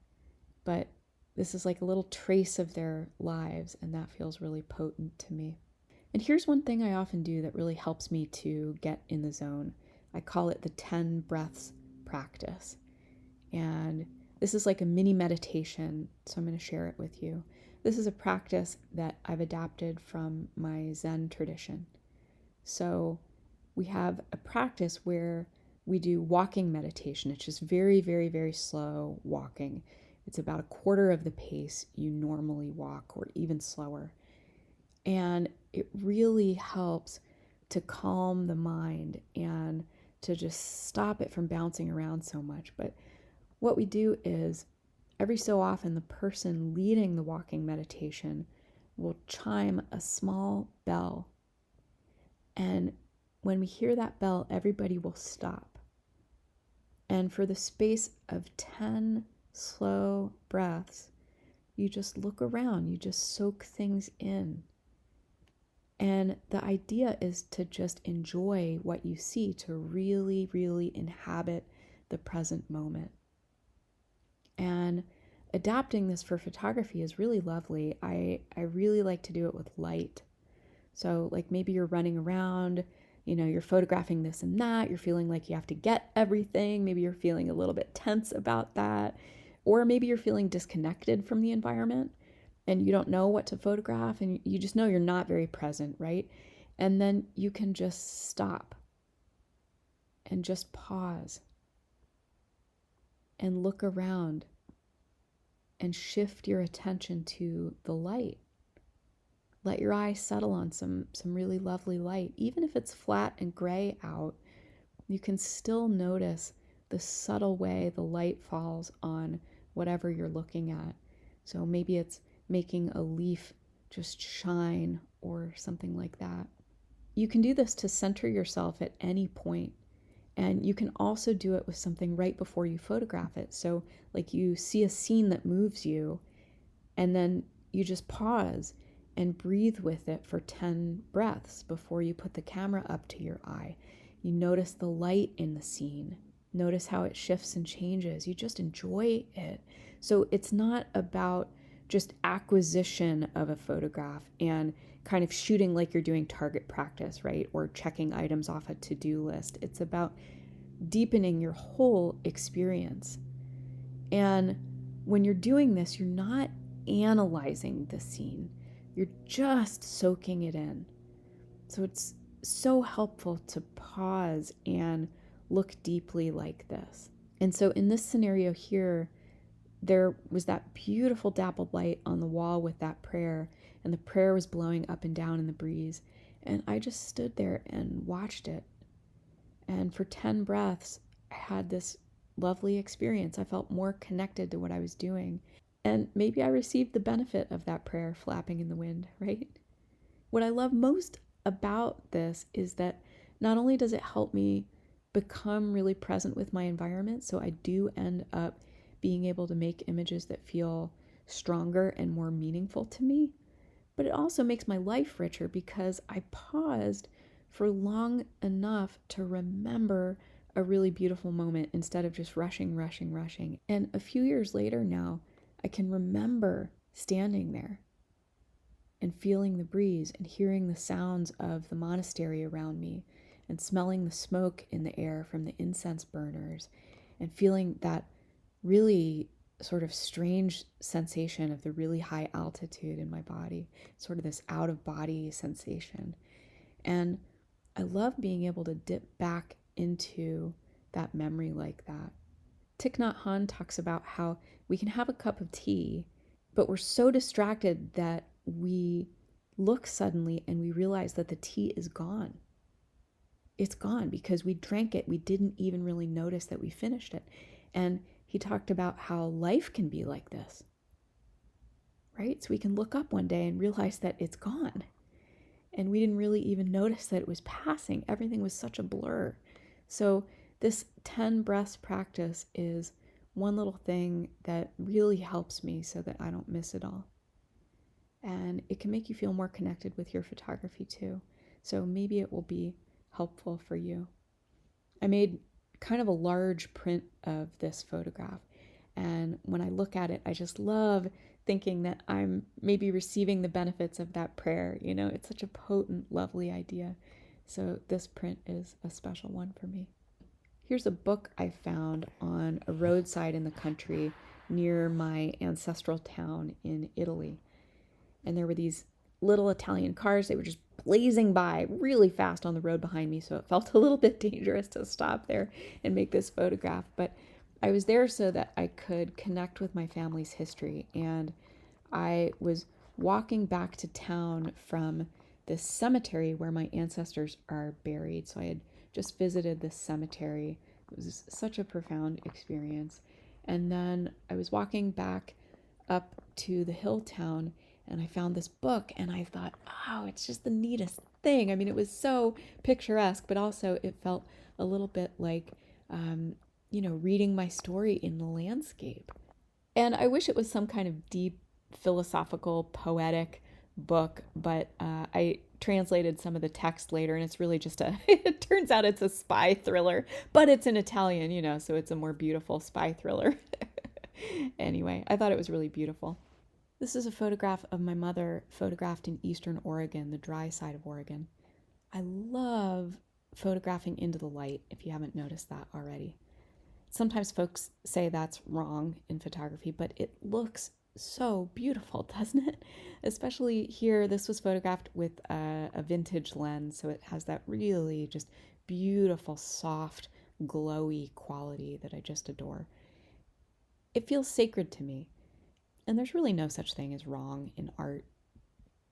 but this is like a little trace of their lives, and that feels really potent to me. And here's one thing I often do that really helps me to get in the zone. I call it the 10 breaths practice. And this is like a mini meditation, so I'm going to share it with you. This is a practice that I've adapted from my Zen tradition. So we have a practice where we do walking meditation. It's just very, very, very slow walking. It's about a quarter of the pace you normally walk, or even slower. And it really helps to calm the mind and to just stop it from bouncing around so much. But what we do is every so often the person leading the walking meditation will chime a small bell. And when we hear that bell, everybody will stop. And for the space of 10 slow breaths, you just look around, you just soak things in. And the idea is to just enjoy what you see, to really, really inhabit the present moment. And adapting this for photography is really lovely. I really like to do it with light. So like maybe you're running around, you're photographing this and that, you're feeling like you have to get everything. Maybe you're feeling a little bit tense about that. Or maybe you're feeling disconnected from the environment and you don't know what to photograph and you just know you're not very present, right? And then you can just stop and just pause and look around and shift your attention to the light. Let your eyes settle on some really lovely light. Even if it's flat and gray out, you can still notice the subtle way the light falls on whatever you're looking at. So maybe it's making a leaf just shine or something like that. You can do this to center yourself at any point. And you can also do it with something right before you photograph it. So like you see a scene that moves you and then you just pause and breathe with it for 10 breaths before you put the camera up to your eye. You notice the light in the scene. Notice how it shifts and changes. You just enjoy it. So it's not about just acquisition of a photograph and kind of shooting like you're doing target practice, right? Or checking items off a to-do list. It's about deepening your whole experience. And when you're doing this, you're not analyzing the scene. You're just soaking it in. So it's so helpful to pause and look deeply like this. And so in this scenario here, there was that beautiful dappled light on the wall with that prayer, and the prayer was blowing up and down in the breeze. And I just stood there and watched it. And for 10 breaths, I had this lovely experience. I felt more connected to what I was doing. And maybe I received the benefit of that prayer flapping in the wind, right? What I love most about this is that not only does it help me become really present with my environment, so I do end up being able to make images that feel stronger and more meaningful to me, but it also makes my life richer because I paused for long enough to remember a really beautiful moment instead of just rushing. And a few years later now, I can remember standing there and feeling the breeze and hearing the sounds of the monastery around me and smelling the smoke in the air from the incense burners and feeling that really sort of strange sensation of the really high altitude in my body, sort of this out of body sensation. And I love being able to dip back into that memory like that. Thich Nhat Hanh talks about how we can have a cup of tea, but we're so distracted that we look suddenly and we realize that the tea is gone. It's gone because we drank it. We didn't even really notice that we finished it. And he talked about how life can be like this, right? So we can look up one day and realize that it's gone. And we didn't really even notice that it was passing. Everything was such a blur. So this 10 breaths practice is one little thing that really helps me so that I don't miss it all. And it can make you feel more connected with your photography too. So maybe it will be helpful for you. I made kind of a large print of this photograph. And when I look at it, I just love thinking that I'm maybe receiving the benefits of that prayer. It's such a potent, lovely idea. So this print is a special one for me. Here's a book I found on a roadside in the country near my ancestral town in Italy. And there were these little Italian cars. They were just blazing by really fast on the road behind me. So it felt a little bit dangerous to stop there and make this photograph. But I was there so that I could connect with my family's history. And I was walking back to town from this cemetery where my ancestors are buried. So I had just visited this cemetery. It was such a profound experience. And then I was walking back up to the hill town and I found this book and I thought, oh, it's just the neatest thing. I mean, it was so picturesque, but also it felt a little bit like, reading my story in the landscape. And I wish it was some kind of deep philosophical, poetic book, but I translated some of the text later and it's really just it turns out it's a spy thriller, but it's in Italian, so it's a more beautiful spy thriller. Anyway, I thought it was really beautiful. This is a photograph of my mother photographed in eastern Oregon, the dry side of Oregon. I love photographing into the light, if you haven't noticed that already. Sometimes folks say that's wrong in photography, but it looks so beautiful, doesn't it? Especially here, this was photographed with a vintage lens, so it has that really just beautiful, soft, glowy quality that I just adore. It feels sacred to me, and there's really no such thing as wrong in art.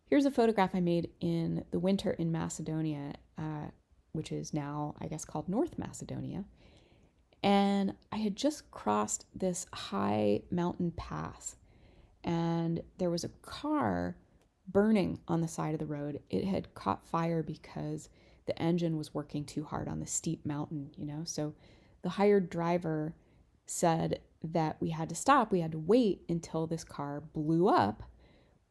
Here's a photograph I made in the winter in Macedonia, which is now, I guess, called North Macedonia. And I had just crossed this high mountain pass, and there was a car burning on the side of the road. It had caught fire because the engine was working too hard on the steep mountain, So the hired driver said that we had to stop. We had to wait until this car blew up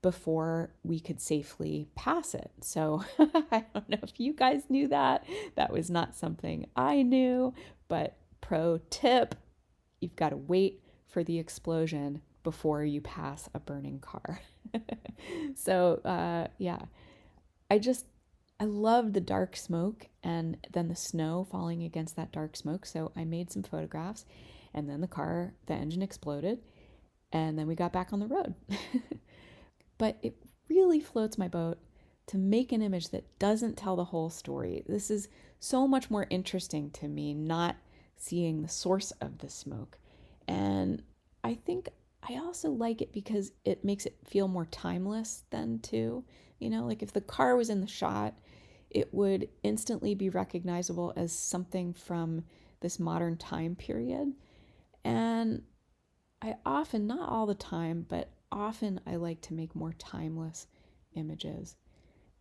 before we could safely pass it. So I don't know if you guys knew that. That was not something I knew, but pro tip, you've got to wait for the explosion before you pass a burning car. So I love the dark smoke and then the snow falling against that dark smoke. So I made some photographs and then the engine exploded and then we got back on the road. But it really floats my boat to make an image that doesn't tell the whole story. This is so much more interesting to me, not seeing the source of the smoke. And I think I also like it because it makes it feel more timeless then too. Like if the car was in the shot, it would instantly be recognizable as something from this modern time period. And I often, not all the time, but often I like to make more timeless images.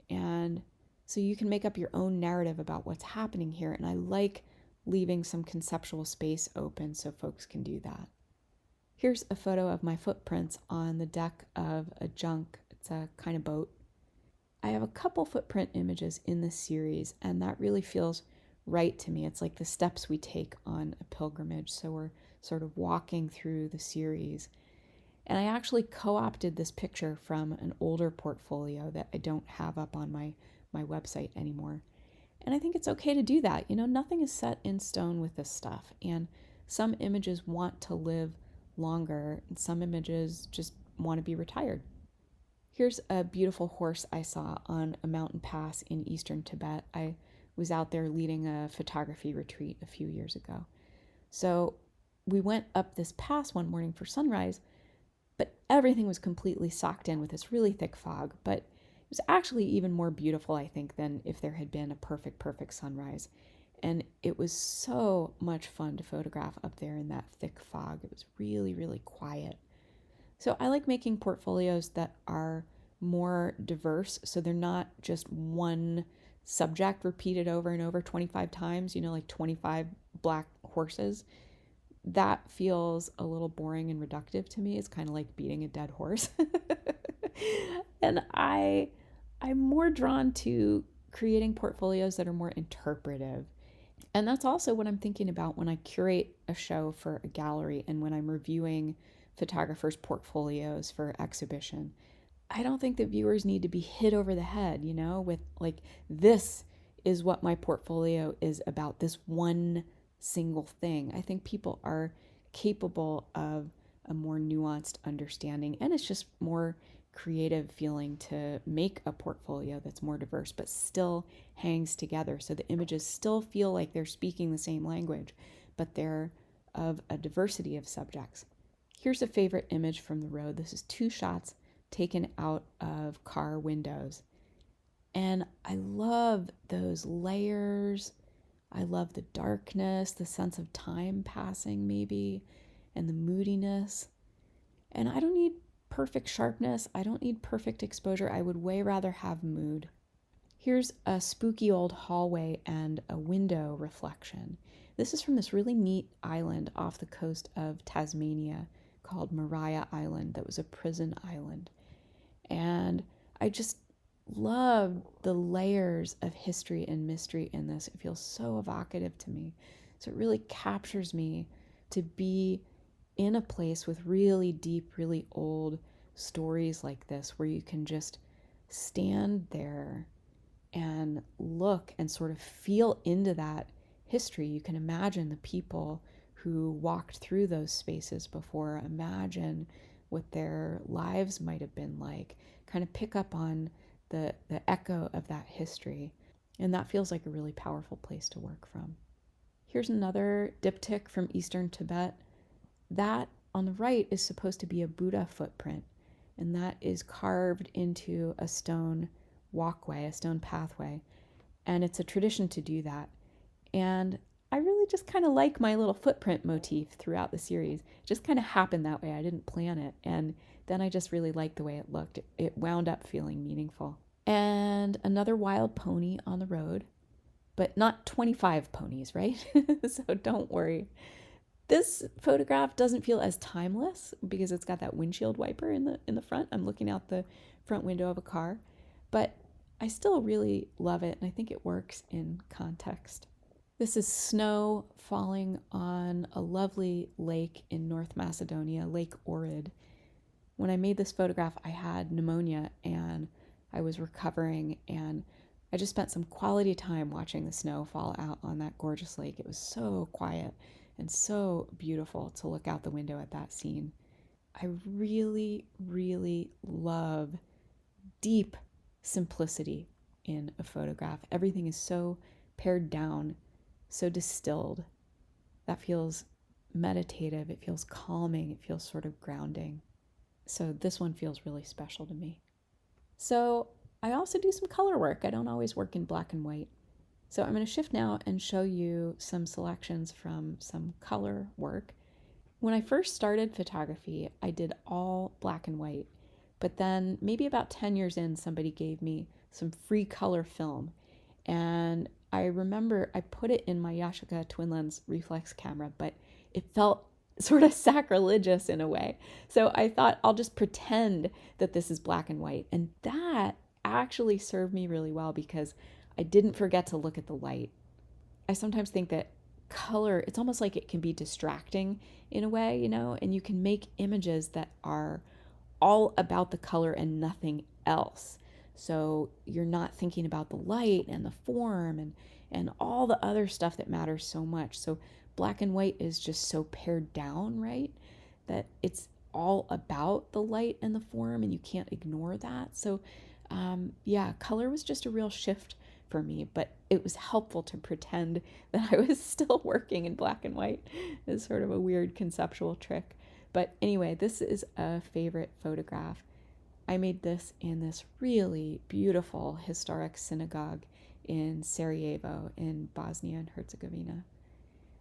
And so you can make up your own narrative about what's happening here. And I like leaving some conceptual space open so folks can do that. Here's a photo of my footprints on the deck of a junk. It's a kind of boat. I have a couple footprint images in this series, and that really feels right to me. It's like the steps we take on a pilgrimage. So we're sort of walking through the series. And I actually co-opted this picture from an older portfolio that I don't have up on my website anymore. And I think it's okay to do that. Nothing is set in stone with this stuff. And some images want to live longer, and some images just want to be retired. Here's a beautiful horse I saw on a mountain pass in eastern Tibet. I was out there leading a photography retreat a few years ago. So we went up this pass one morning for sunrise, but everything was completely socked in with this really thick fog. But it was actually even more beautiful, I think, than if there had been a perfect sunrise. And it was so much fun to photograph up there in that thick fog. It was really, really quiet. So I like making portfolios that are more diverse. So they're not just one subject repeated over and over 25 times, like 25 black horses. That feels a little boring and reductive to me. It's kind of like beating a dead horse. And I'm more drawn to creating portfolios that are more interpretive. And that's also what I'm thinking about when I curate a show for a gallery and when I'm reviewing photographers' portfolios for exhibition. I don't think that viewers need to be hit over the head, with like, this is what my portfolio is about, this one single thing. I think people are capable of a more nuanced understanding, and it's just more creative feeling to make a portfolio that's more diverse but still hangs together, so the images still feel like they're speaking the same language, but they're of a diversity of subjects. Here's a favorite image from the road. This is 2 shots taken out of car windows, And I love those layers. I love the darkness, the sense of time passing maybe, and the moodiness. And I don't need perfect sharpness. I don't need perfect exposure. I would way rather have mood. Here's a spooky old hallway and a window reflection. This is from this really neat island off the coast of Tasmania called Maria Island that was a prison island. And I just love the layers of history and mystery in this. It feels so evocative to me. So it really captures me to be in a place with really deep, really old stories like this, where you can just stand there and look and sort of feel into that history. You can imagine the people who walked through those spaces before, imagine what their lives might have been like, kind of pick up on the echo of that history. And that feels like a really powerful place to work from. Here's another diptych from Eastern Tibet. That on the right is supposed to be a Buddha footprint, and that is carved into a stone walkway, a stone pathway. And it's a tradition to do that. And I really just kind of like my little footprint motif throughout the series. It just kind of happened that way. I didn't plan it. And then I just really liked the way it looked. It wound up feeling meaningful. And another wild pony on the road, but not 25 ponies, right? So don't worry. This photograph doesn't feel as timeless because it's got that windshield wiper in the front. I'm looking out the front window of a car, but I still really love it, and I think it works in context. This is snow falling on a lovely lake in North Macedonia, Lake Ohrid. When I made this photograph, I had pneumonia and I was recovering, and I just spent some quality time watching the snow fall out on that gorgeous lake. It was so quiet and so beautiful to look out the window at that scene. I really, really love deep simplicity in a photograph. Everything is so pared down, so distilled. That feels meditative. It feels calming. It feels sort of grounding. So this one feels really special to me. So I also do some color work. I don't always work in black and white. So I'm going to shift now and show you some selections from some color work. When I first started photography, I did all black and white. But then maybe about 10 years in, somebody gave me some free color film. And I remember I put it in my Yashica twin lens reflex camera, but it felt sort of sacrilegious in a way. So I thought I'll just pretend that this is black and white. And that actually served me really well because I didn't forget to look at the light. I sometimes think that color, it's almost like it can be distracting in a way, and you can make images that are all about the color and nothing else. So you're not thinking about the light and the form and all the other stuff that matters so much. So black and white is just so pared down, right? That it's all about the light and the form, and you can't ignore that. So color was just a real shift for me, but it was helpful to pretend that I was still working in black and white. It's sort of a weird conceptual trick. But anyway, this is a favorite photograph. I made this in this really beautiful historic synagogue in Sarajevo in Bosnia and Herzegovina.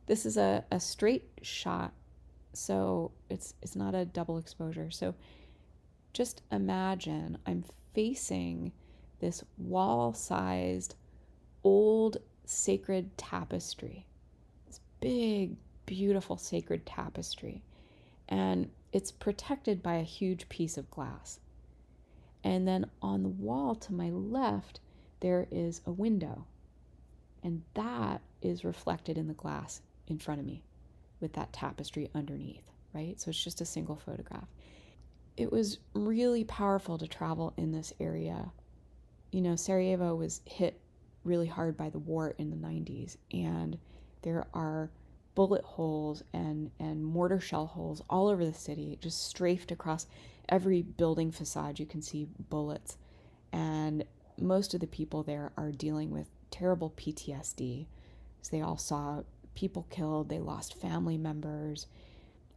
This is a straight shot, so it's not a double exposure. So just imagine I'm facing this wall-sized old sacred tapestry, this big, beautiful sacred tapestry, and it's protected by a huge piece of glass. And then on the wall to my left, there is a window, and that is reflected in the glass in front of me with that tapestry underneath, right? So it's just a single photograph. It was really powerful to travel in this area. Sarajevo was hit really hard by the war in the 90s, and there are bullet holes and mortar shell holes all over the city, just strafed across every building facade. You can see bullets, and most of the people there are dealing with terrible PTSD, as they all saw people killed, they lost family members.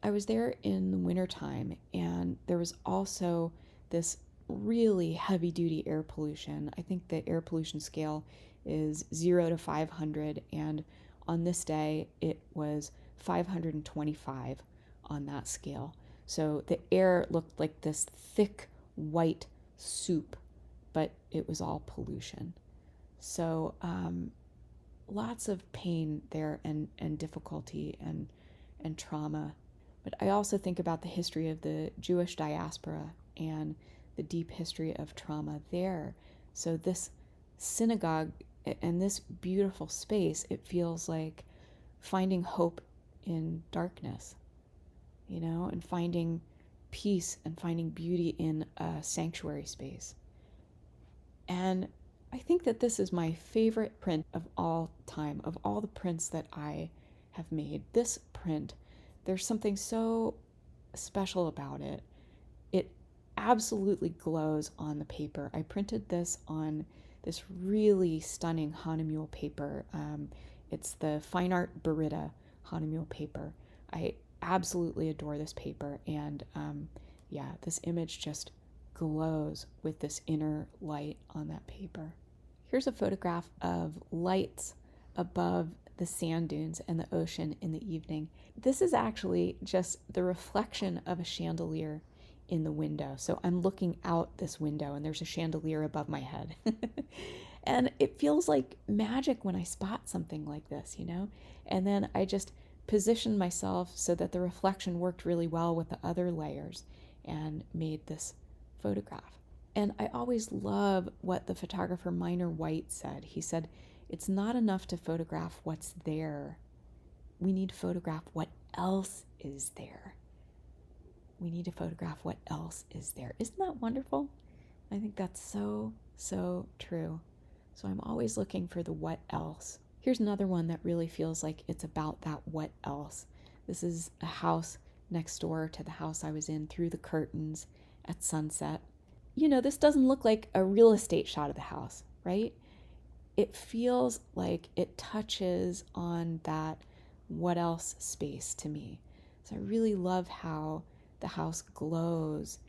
I was there in the wintertime, and there was also this really heavy duty air pollution. I think the air pollution scale is 0 to 500, and on this day it was 525 on that scale. So the air looked like this thick white soup, but it was all pollution. So lots of pain there, and difficulty and trauma. But I also think about the history of the Jewish diaspora and the deep history of trauma there. So this synagogue and this beautiful space, it feels like finding hope in darkness, and finding peace and finding beauty in a sanctuary space. And I think that this is my favorite print of all time, of all the prints that I have made. This print, there's something so special about it. It absolutely glows on the paper. I printed this on this really stunning Hahnemühle paper. It's the Fine Art Beretta Hahnemühle paper. I absolutely adore this paper, and this image just glows with this inner light on that paper. Here's a photograph of lights above the sand dunes and the ocean in the evening. This is actually just the reflection of a chandelier in the window. So I'm looking out this window and there's a chandelier above my head. And it feels like magic when I spot something like this, And then I just positioned myself so that the reflection worked really well with the other layers and made this photograph. And I always love what the photographer Minor White said. He said, "It's not enough to photograph what's there. We need to photograph what else is there. We need to photograph what else is there." Isn't that wonderful? I think that's so, so true. So I'm always looking for the what else. Here's another one that really feels like it's about that what else. This is a house next door to the house I was in through the curtains at sunset. This doesn't look like a real estate shot of the house, right? It feels like it touches on that what else space to me. So I really love how the house glows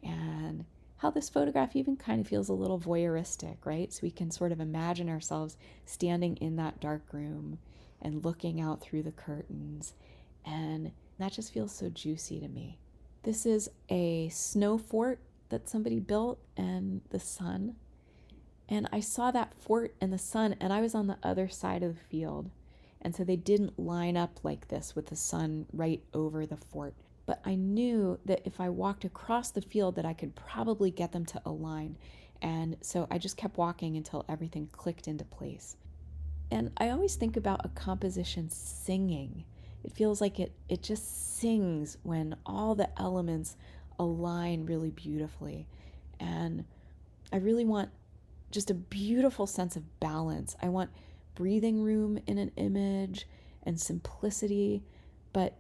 and how this photograph even kind of feels a little voyeuristic, right? So we can sort of imagine ourselves standing in that dark room and looking out through the curtains, and that just feels so juicy to me. This is a snow fort that somebody built and the sun. And I saw that fort and the sun, and I was on the other side of the field. And so they didn't line up like this with the sun right over the fort. But I knew that if I walked across the field that I could probably get them to align. And so I just kept walking until everything clicked into place. And I always think about a composition singing. It feels like it just sings when all the elements align really beautifully. And I really want just a beautiful sense of balance. I want breathing room in an image and simplicity, but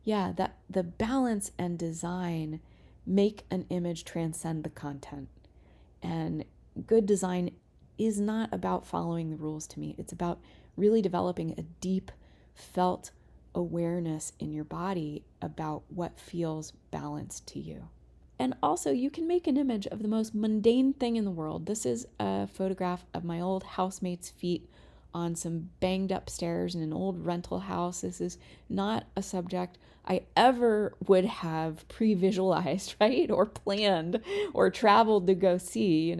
that the balance and design make an image transcend the content. And good design is not about following the rules to me. It's about really developing a deep felt awareness in your body about what feels balanced to you. And also, you can make an image of the most mundane thing in the world. This is a photograph of my old housemate's feet on some banged up stairs in an old rental house. This is not a subject I ever would have pre-visualized, right? Or planned or traveled to go see,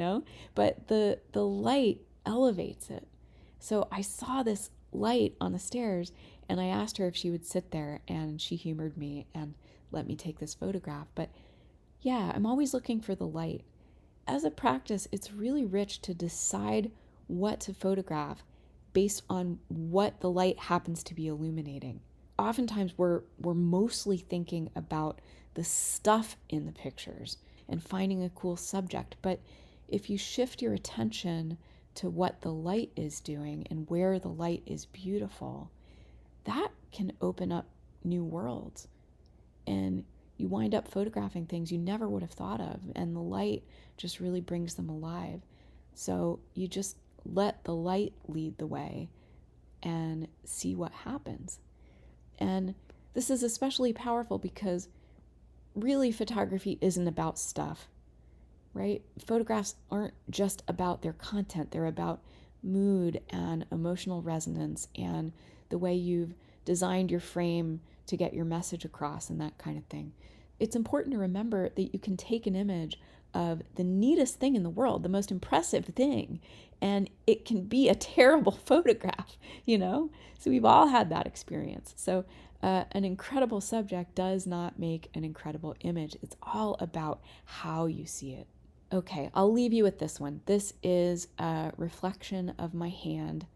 But the light elevates it. So I saw this light on the stairs and I asked her if she would sit there, and she humored me and let me take this photograph. But I'm always looking for the light. As a practice, it's really rich to decide what to photograph based on what the light happens to be illuminating. Oftentimes, we're mostly thinking about the stuff in the pictures and finding a cool subject. But if you shift your attention to what the light is doing and where the light is beautiful, that can open up new worlds. And you wind up photographing things you never would have thought of, and the light just really brings them alive. So you just let the light lead the way and see what happens. And this is especially powerful because really photography isn't about stuff. right? Photographs aren't just about their content, they're about mood and emotional resonance and the way you've designed your frame to get your message across and that kind of thing. It's important to remember that you can take an image of the neatest thing in the world, the most impressive thing, and it can be a terrible photograph, you know? So we've all had that experience. So an incredible subject does not make an incredible image. It's all about how you see it. Okay, I'll leave you with this one. This is a reflection of my hand,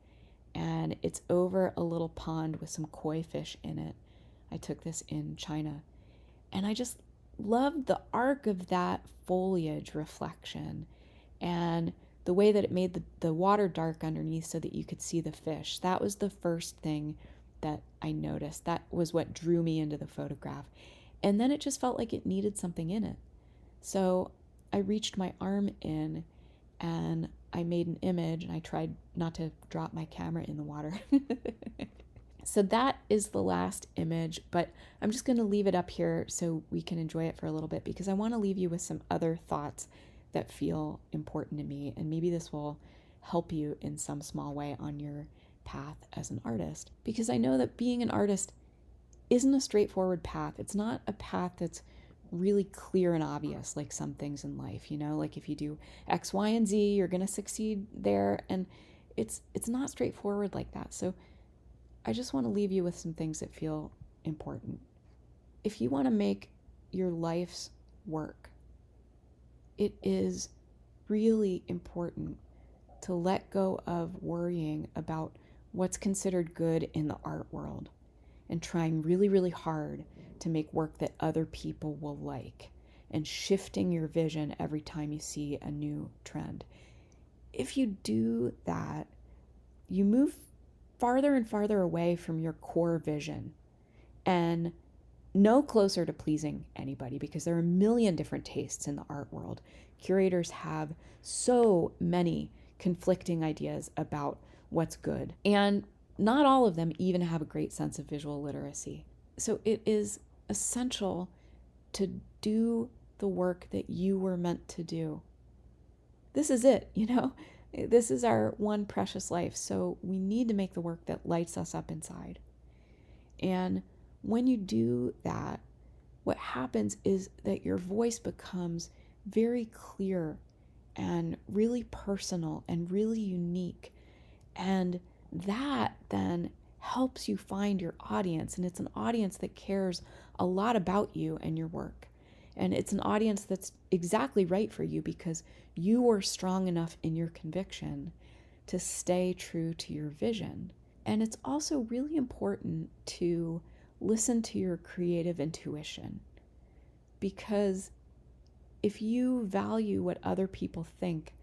and it's over a little pond with some koi fish in it. I took this in China, and I just loved the arc of that foliage reflection and the way that it made the water dark underneath so that you could see the fish. That was the first thing that I noticed. That was what drew me into the photograph. And then it just felt like it needed something in it. So I reached my arm in and I made an image, and I tried not to drop my camera in the water. So that is the last image, but I'm just going to leave it up here so we can enjoy it for a little bit, because I want to leave you with some other thoughts that feel important to me, and maybe this will help you in some small way on your path as an artist, because I know that being an artist isn't a straightforward path. It's not a path that's really clear and obvious like some things in life, you know, like if you do X, Y, and Z, you're going to succeed there, and it's not straightforward like that. So I just want to leave you with some things that feel important. If you want to make your life's work, it is really important to let go of worrying about what's considered good in the art world and trying really, really hard to make work that other people will like, and shifting your vision every time you see a new trend. If you do that, you move farther and farther away from your core vision and no closer to pleasing anybody, because there are a million different tastes in the art world. Curators have so many conflicting ideas about what's good, and not all of them even have a great sense of visual literacy. So it is essential to do the work that you were meant to do. This is it, you know? This is our one precious life, so we need to make the work that lights us up inside. And when you do that, what happens is that your voice becomes very clear and really personal and really unique. And that then helps you find your audience. And it's an audience that cares a lot about you and your work. And it's an audience that's exactly right for you because you are strong enough in your conviction to stay true to your vision. And it's also really important to listen to your creative intuition, because if you value what other people think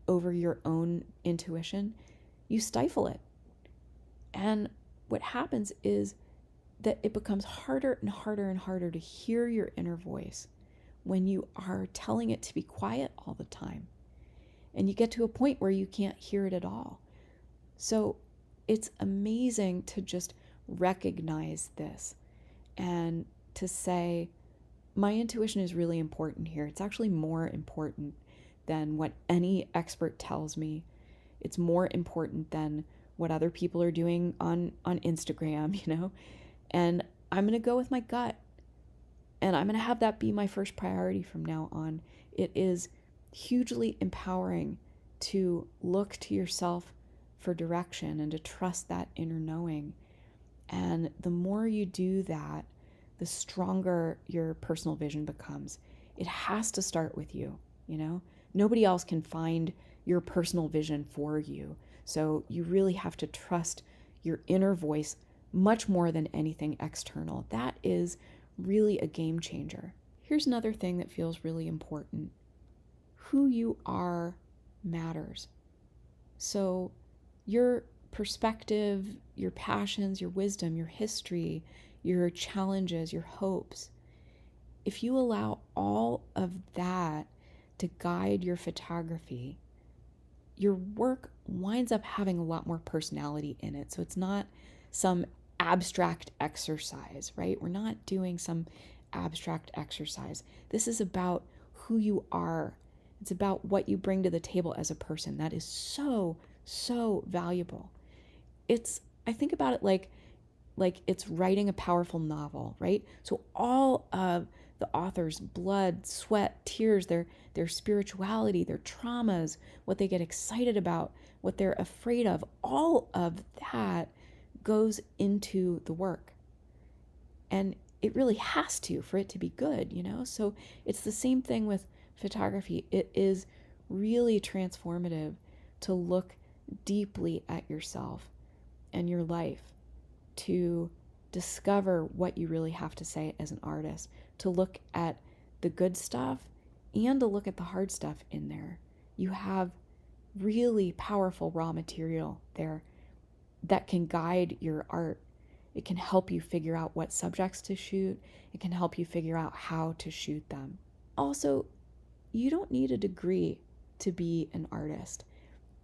over your own intuition, you stifle it. And what happens is that it becomes harder and harder and harder to hear your inner voice when you are telling it to be quiet all the time. And you get to a point where you can't hear it at all. So it's amazing to just recognize this and to say, my intuition is really important here. It's actually more important than what any expert tells me. It's more important than what other people are doing on Instagram, you know? And I'm going to go with my gut. And I'm going to have that be my first priority from now on. It is hugely empowering to look to yourself for direction and to trust that inner knowing. And the more you do that, the stronger your personal vision becomes. It has to start with you, you know? Nobody else can find your personal vision for you. So you really have to trust your inner voice much more than anything external. That is really a game changer. Here's another thing that feels really important. Who you are matters. So your perspective, your passions, your wisdom, your history, your challenges, your hopes, if you allow all of that to guide your photography, your work winds up having a lot more personality in it. So it's not some abstract exercise, right? We're not doing some abstract exercise. This is about who you are It's about what you bring to the table as a person. That is so, so valuable. I think about it like it's writing a powerful novel, right? So all of the author's blood, sweat, tears, their spirituality, their traumas, what they get excited about, what they're afraid of, all of that goes into the work. And it really has to for it to be good, So it's the same thing with photography. It is really transformative to look deeply at yourself and your life, to discover what you really have to say as an artist, to look at the good stuff and to look at the hard stuff in there. You have really powerful raw material there that can guide your art. It can help you figure out what subjects to shoot. It can help you figure out how to shoot them. Also, you don't need a degree to be an artist.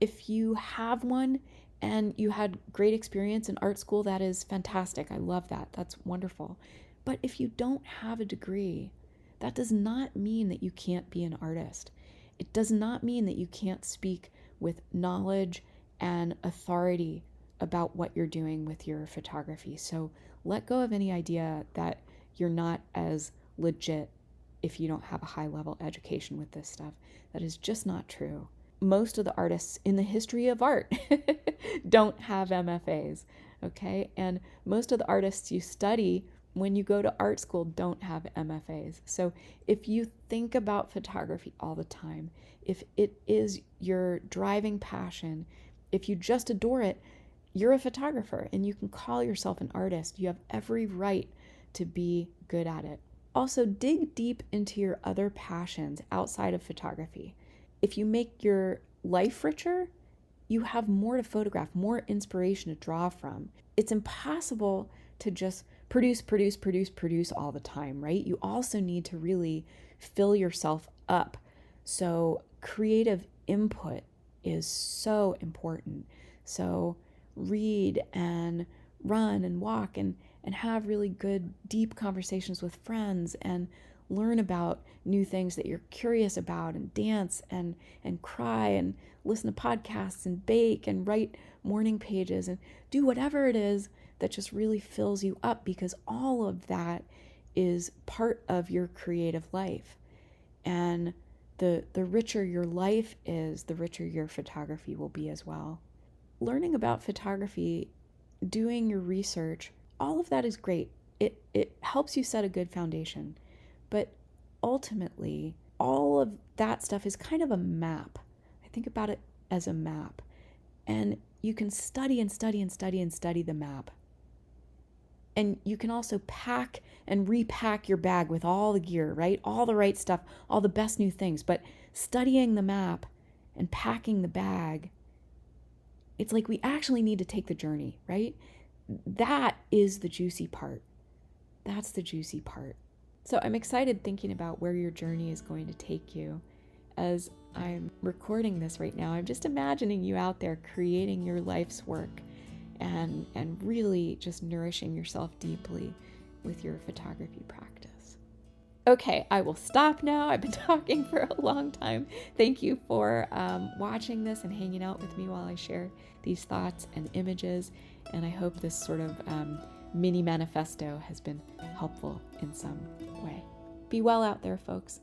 If you have one and you had great experience in art school, that is fantastic. I love that. That's wonderful. But if you don't have a degree, that does not mean that you can't be an artist. It does not mean that you can't speak with knowledge and authority about what you're doing with your photography. So let go of any idea that you're not as legit if you don't have a high level education with this stuff. That is just not true. Most of the artists in the history of art don't have MFAs, okay? And most of the artists you study when you go to art school don't have MFAs. So if you think about photography all the time, if it is your driving passion, if you just adore it, you're a photographer and you can call yourself an artist. You have every right to be good at it. Also, dig deep into your other passions outside of photography. If you make your life richer, you have more to photograph, more inspiration to draw from. It's impossible to just produce all the time, right? You also need to really fill yourself up. So creative input is so important. So read and run and walk and have really good, deep conversations with friends and learn about new things that you're curious about and dance and cry and listen to podcasts and bake and write morning pages and do whatever it is that just really fills you up, because all of that is part of your creative life. And the richer your life is, the richer your photography will be as well. Learning about photography, doing your research, all of that is great. It helps you set a good foundation. But ultimately, all of that stuff is kind of a map. I think about it as a map. And you can study and study and study and study the map. And you can also pack and repack your bag with all the gear, right? All the right stuff, all the best new things. But studying the map and packing the bag, it's like we actually need to take the journey, right? That is the juicy part. That's the juicy part. So I'm excited thinking about where your journey is going to take you. As I'm recording this right now, I'm just imagining you out there creating your life's work and really just nourishing yourself deeply with your photography practice. Okay, I will stop now. I've been talking for a long time. Thank you for watching this and hanging out with me while I share these thoughts and images. And I hope this sort of mini manifesto has been helpful in some way. Be well out there, folks.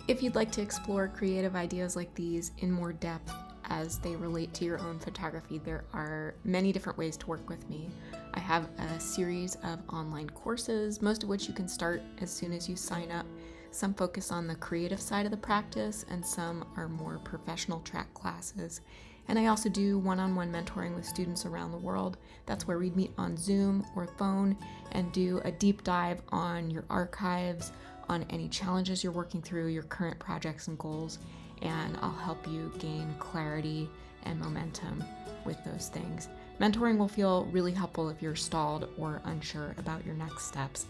If you'd like to explore creative ideas like these in more depth as they relate to your own photography, there are many different ways to work with me. I have a series of online courses, most of which you can start as soon as you sign up. Some focus on the creative side of the practice, and some are more professional track classes. And I also do one-on-one mentoring with students around the world. That's where we meet on Zoom or phone and do a deep dive on your archives, on any challenges you're working through, your current projects and goals, and I'll help you gain clarity and momentum with those things. Mentoring will feel really helpful if you're stalled or unsure about your next steps.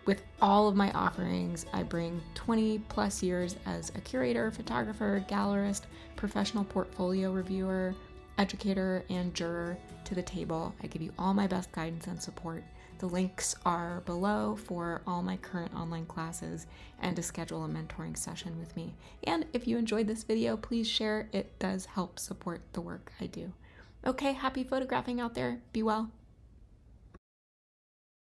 With all of my offerings, I bring 20 plus years as a curator, photographer, gallerist, professional portfolio reviewer, educator, and juror to the table. I give you all my best guidance and support The links are below for all my current online classes and to schedule a mentoring session with me. And if you enjoyed this video, please share. It does help support the work I do. Okay, happy photographing out there. Be well.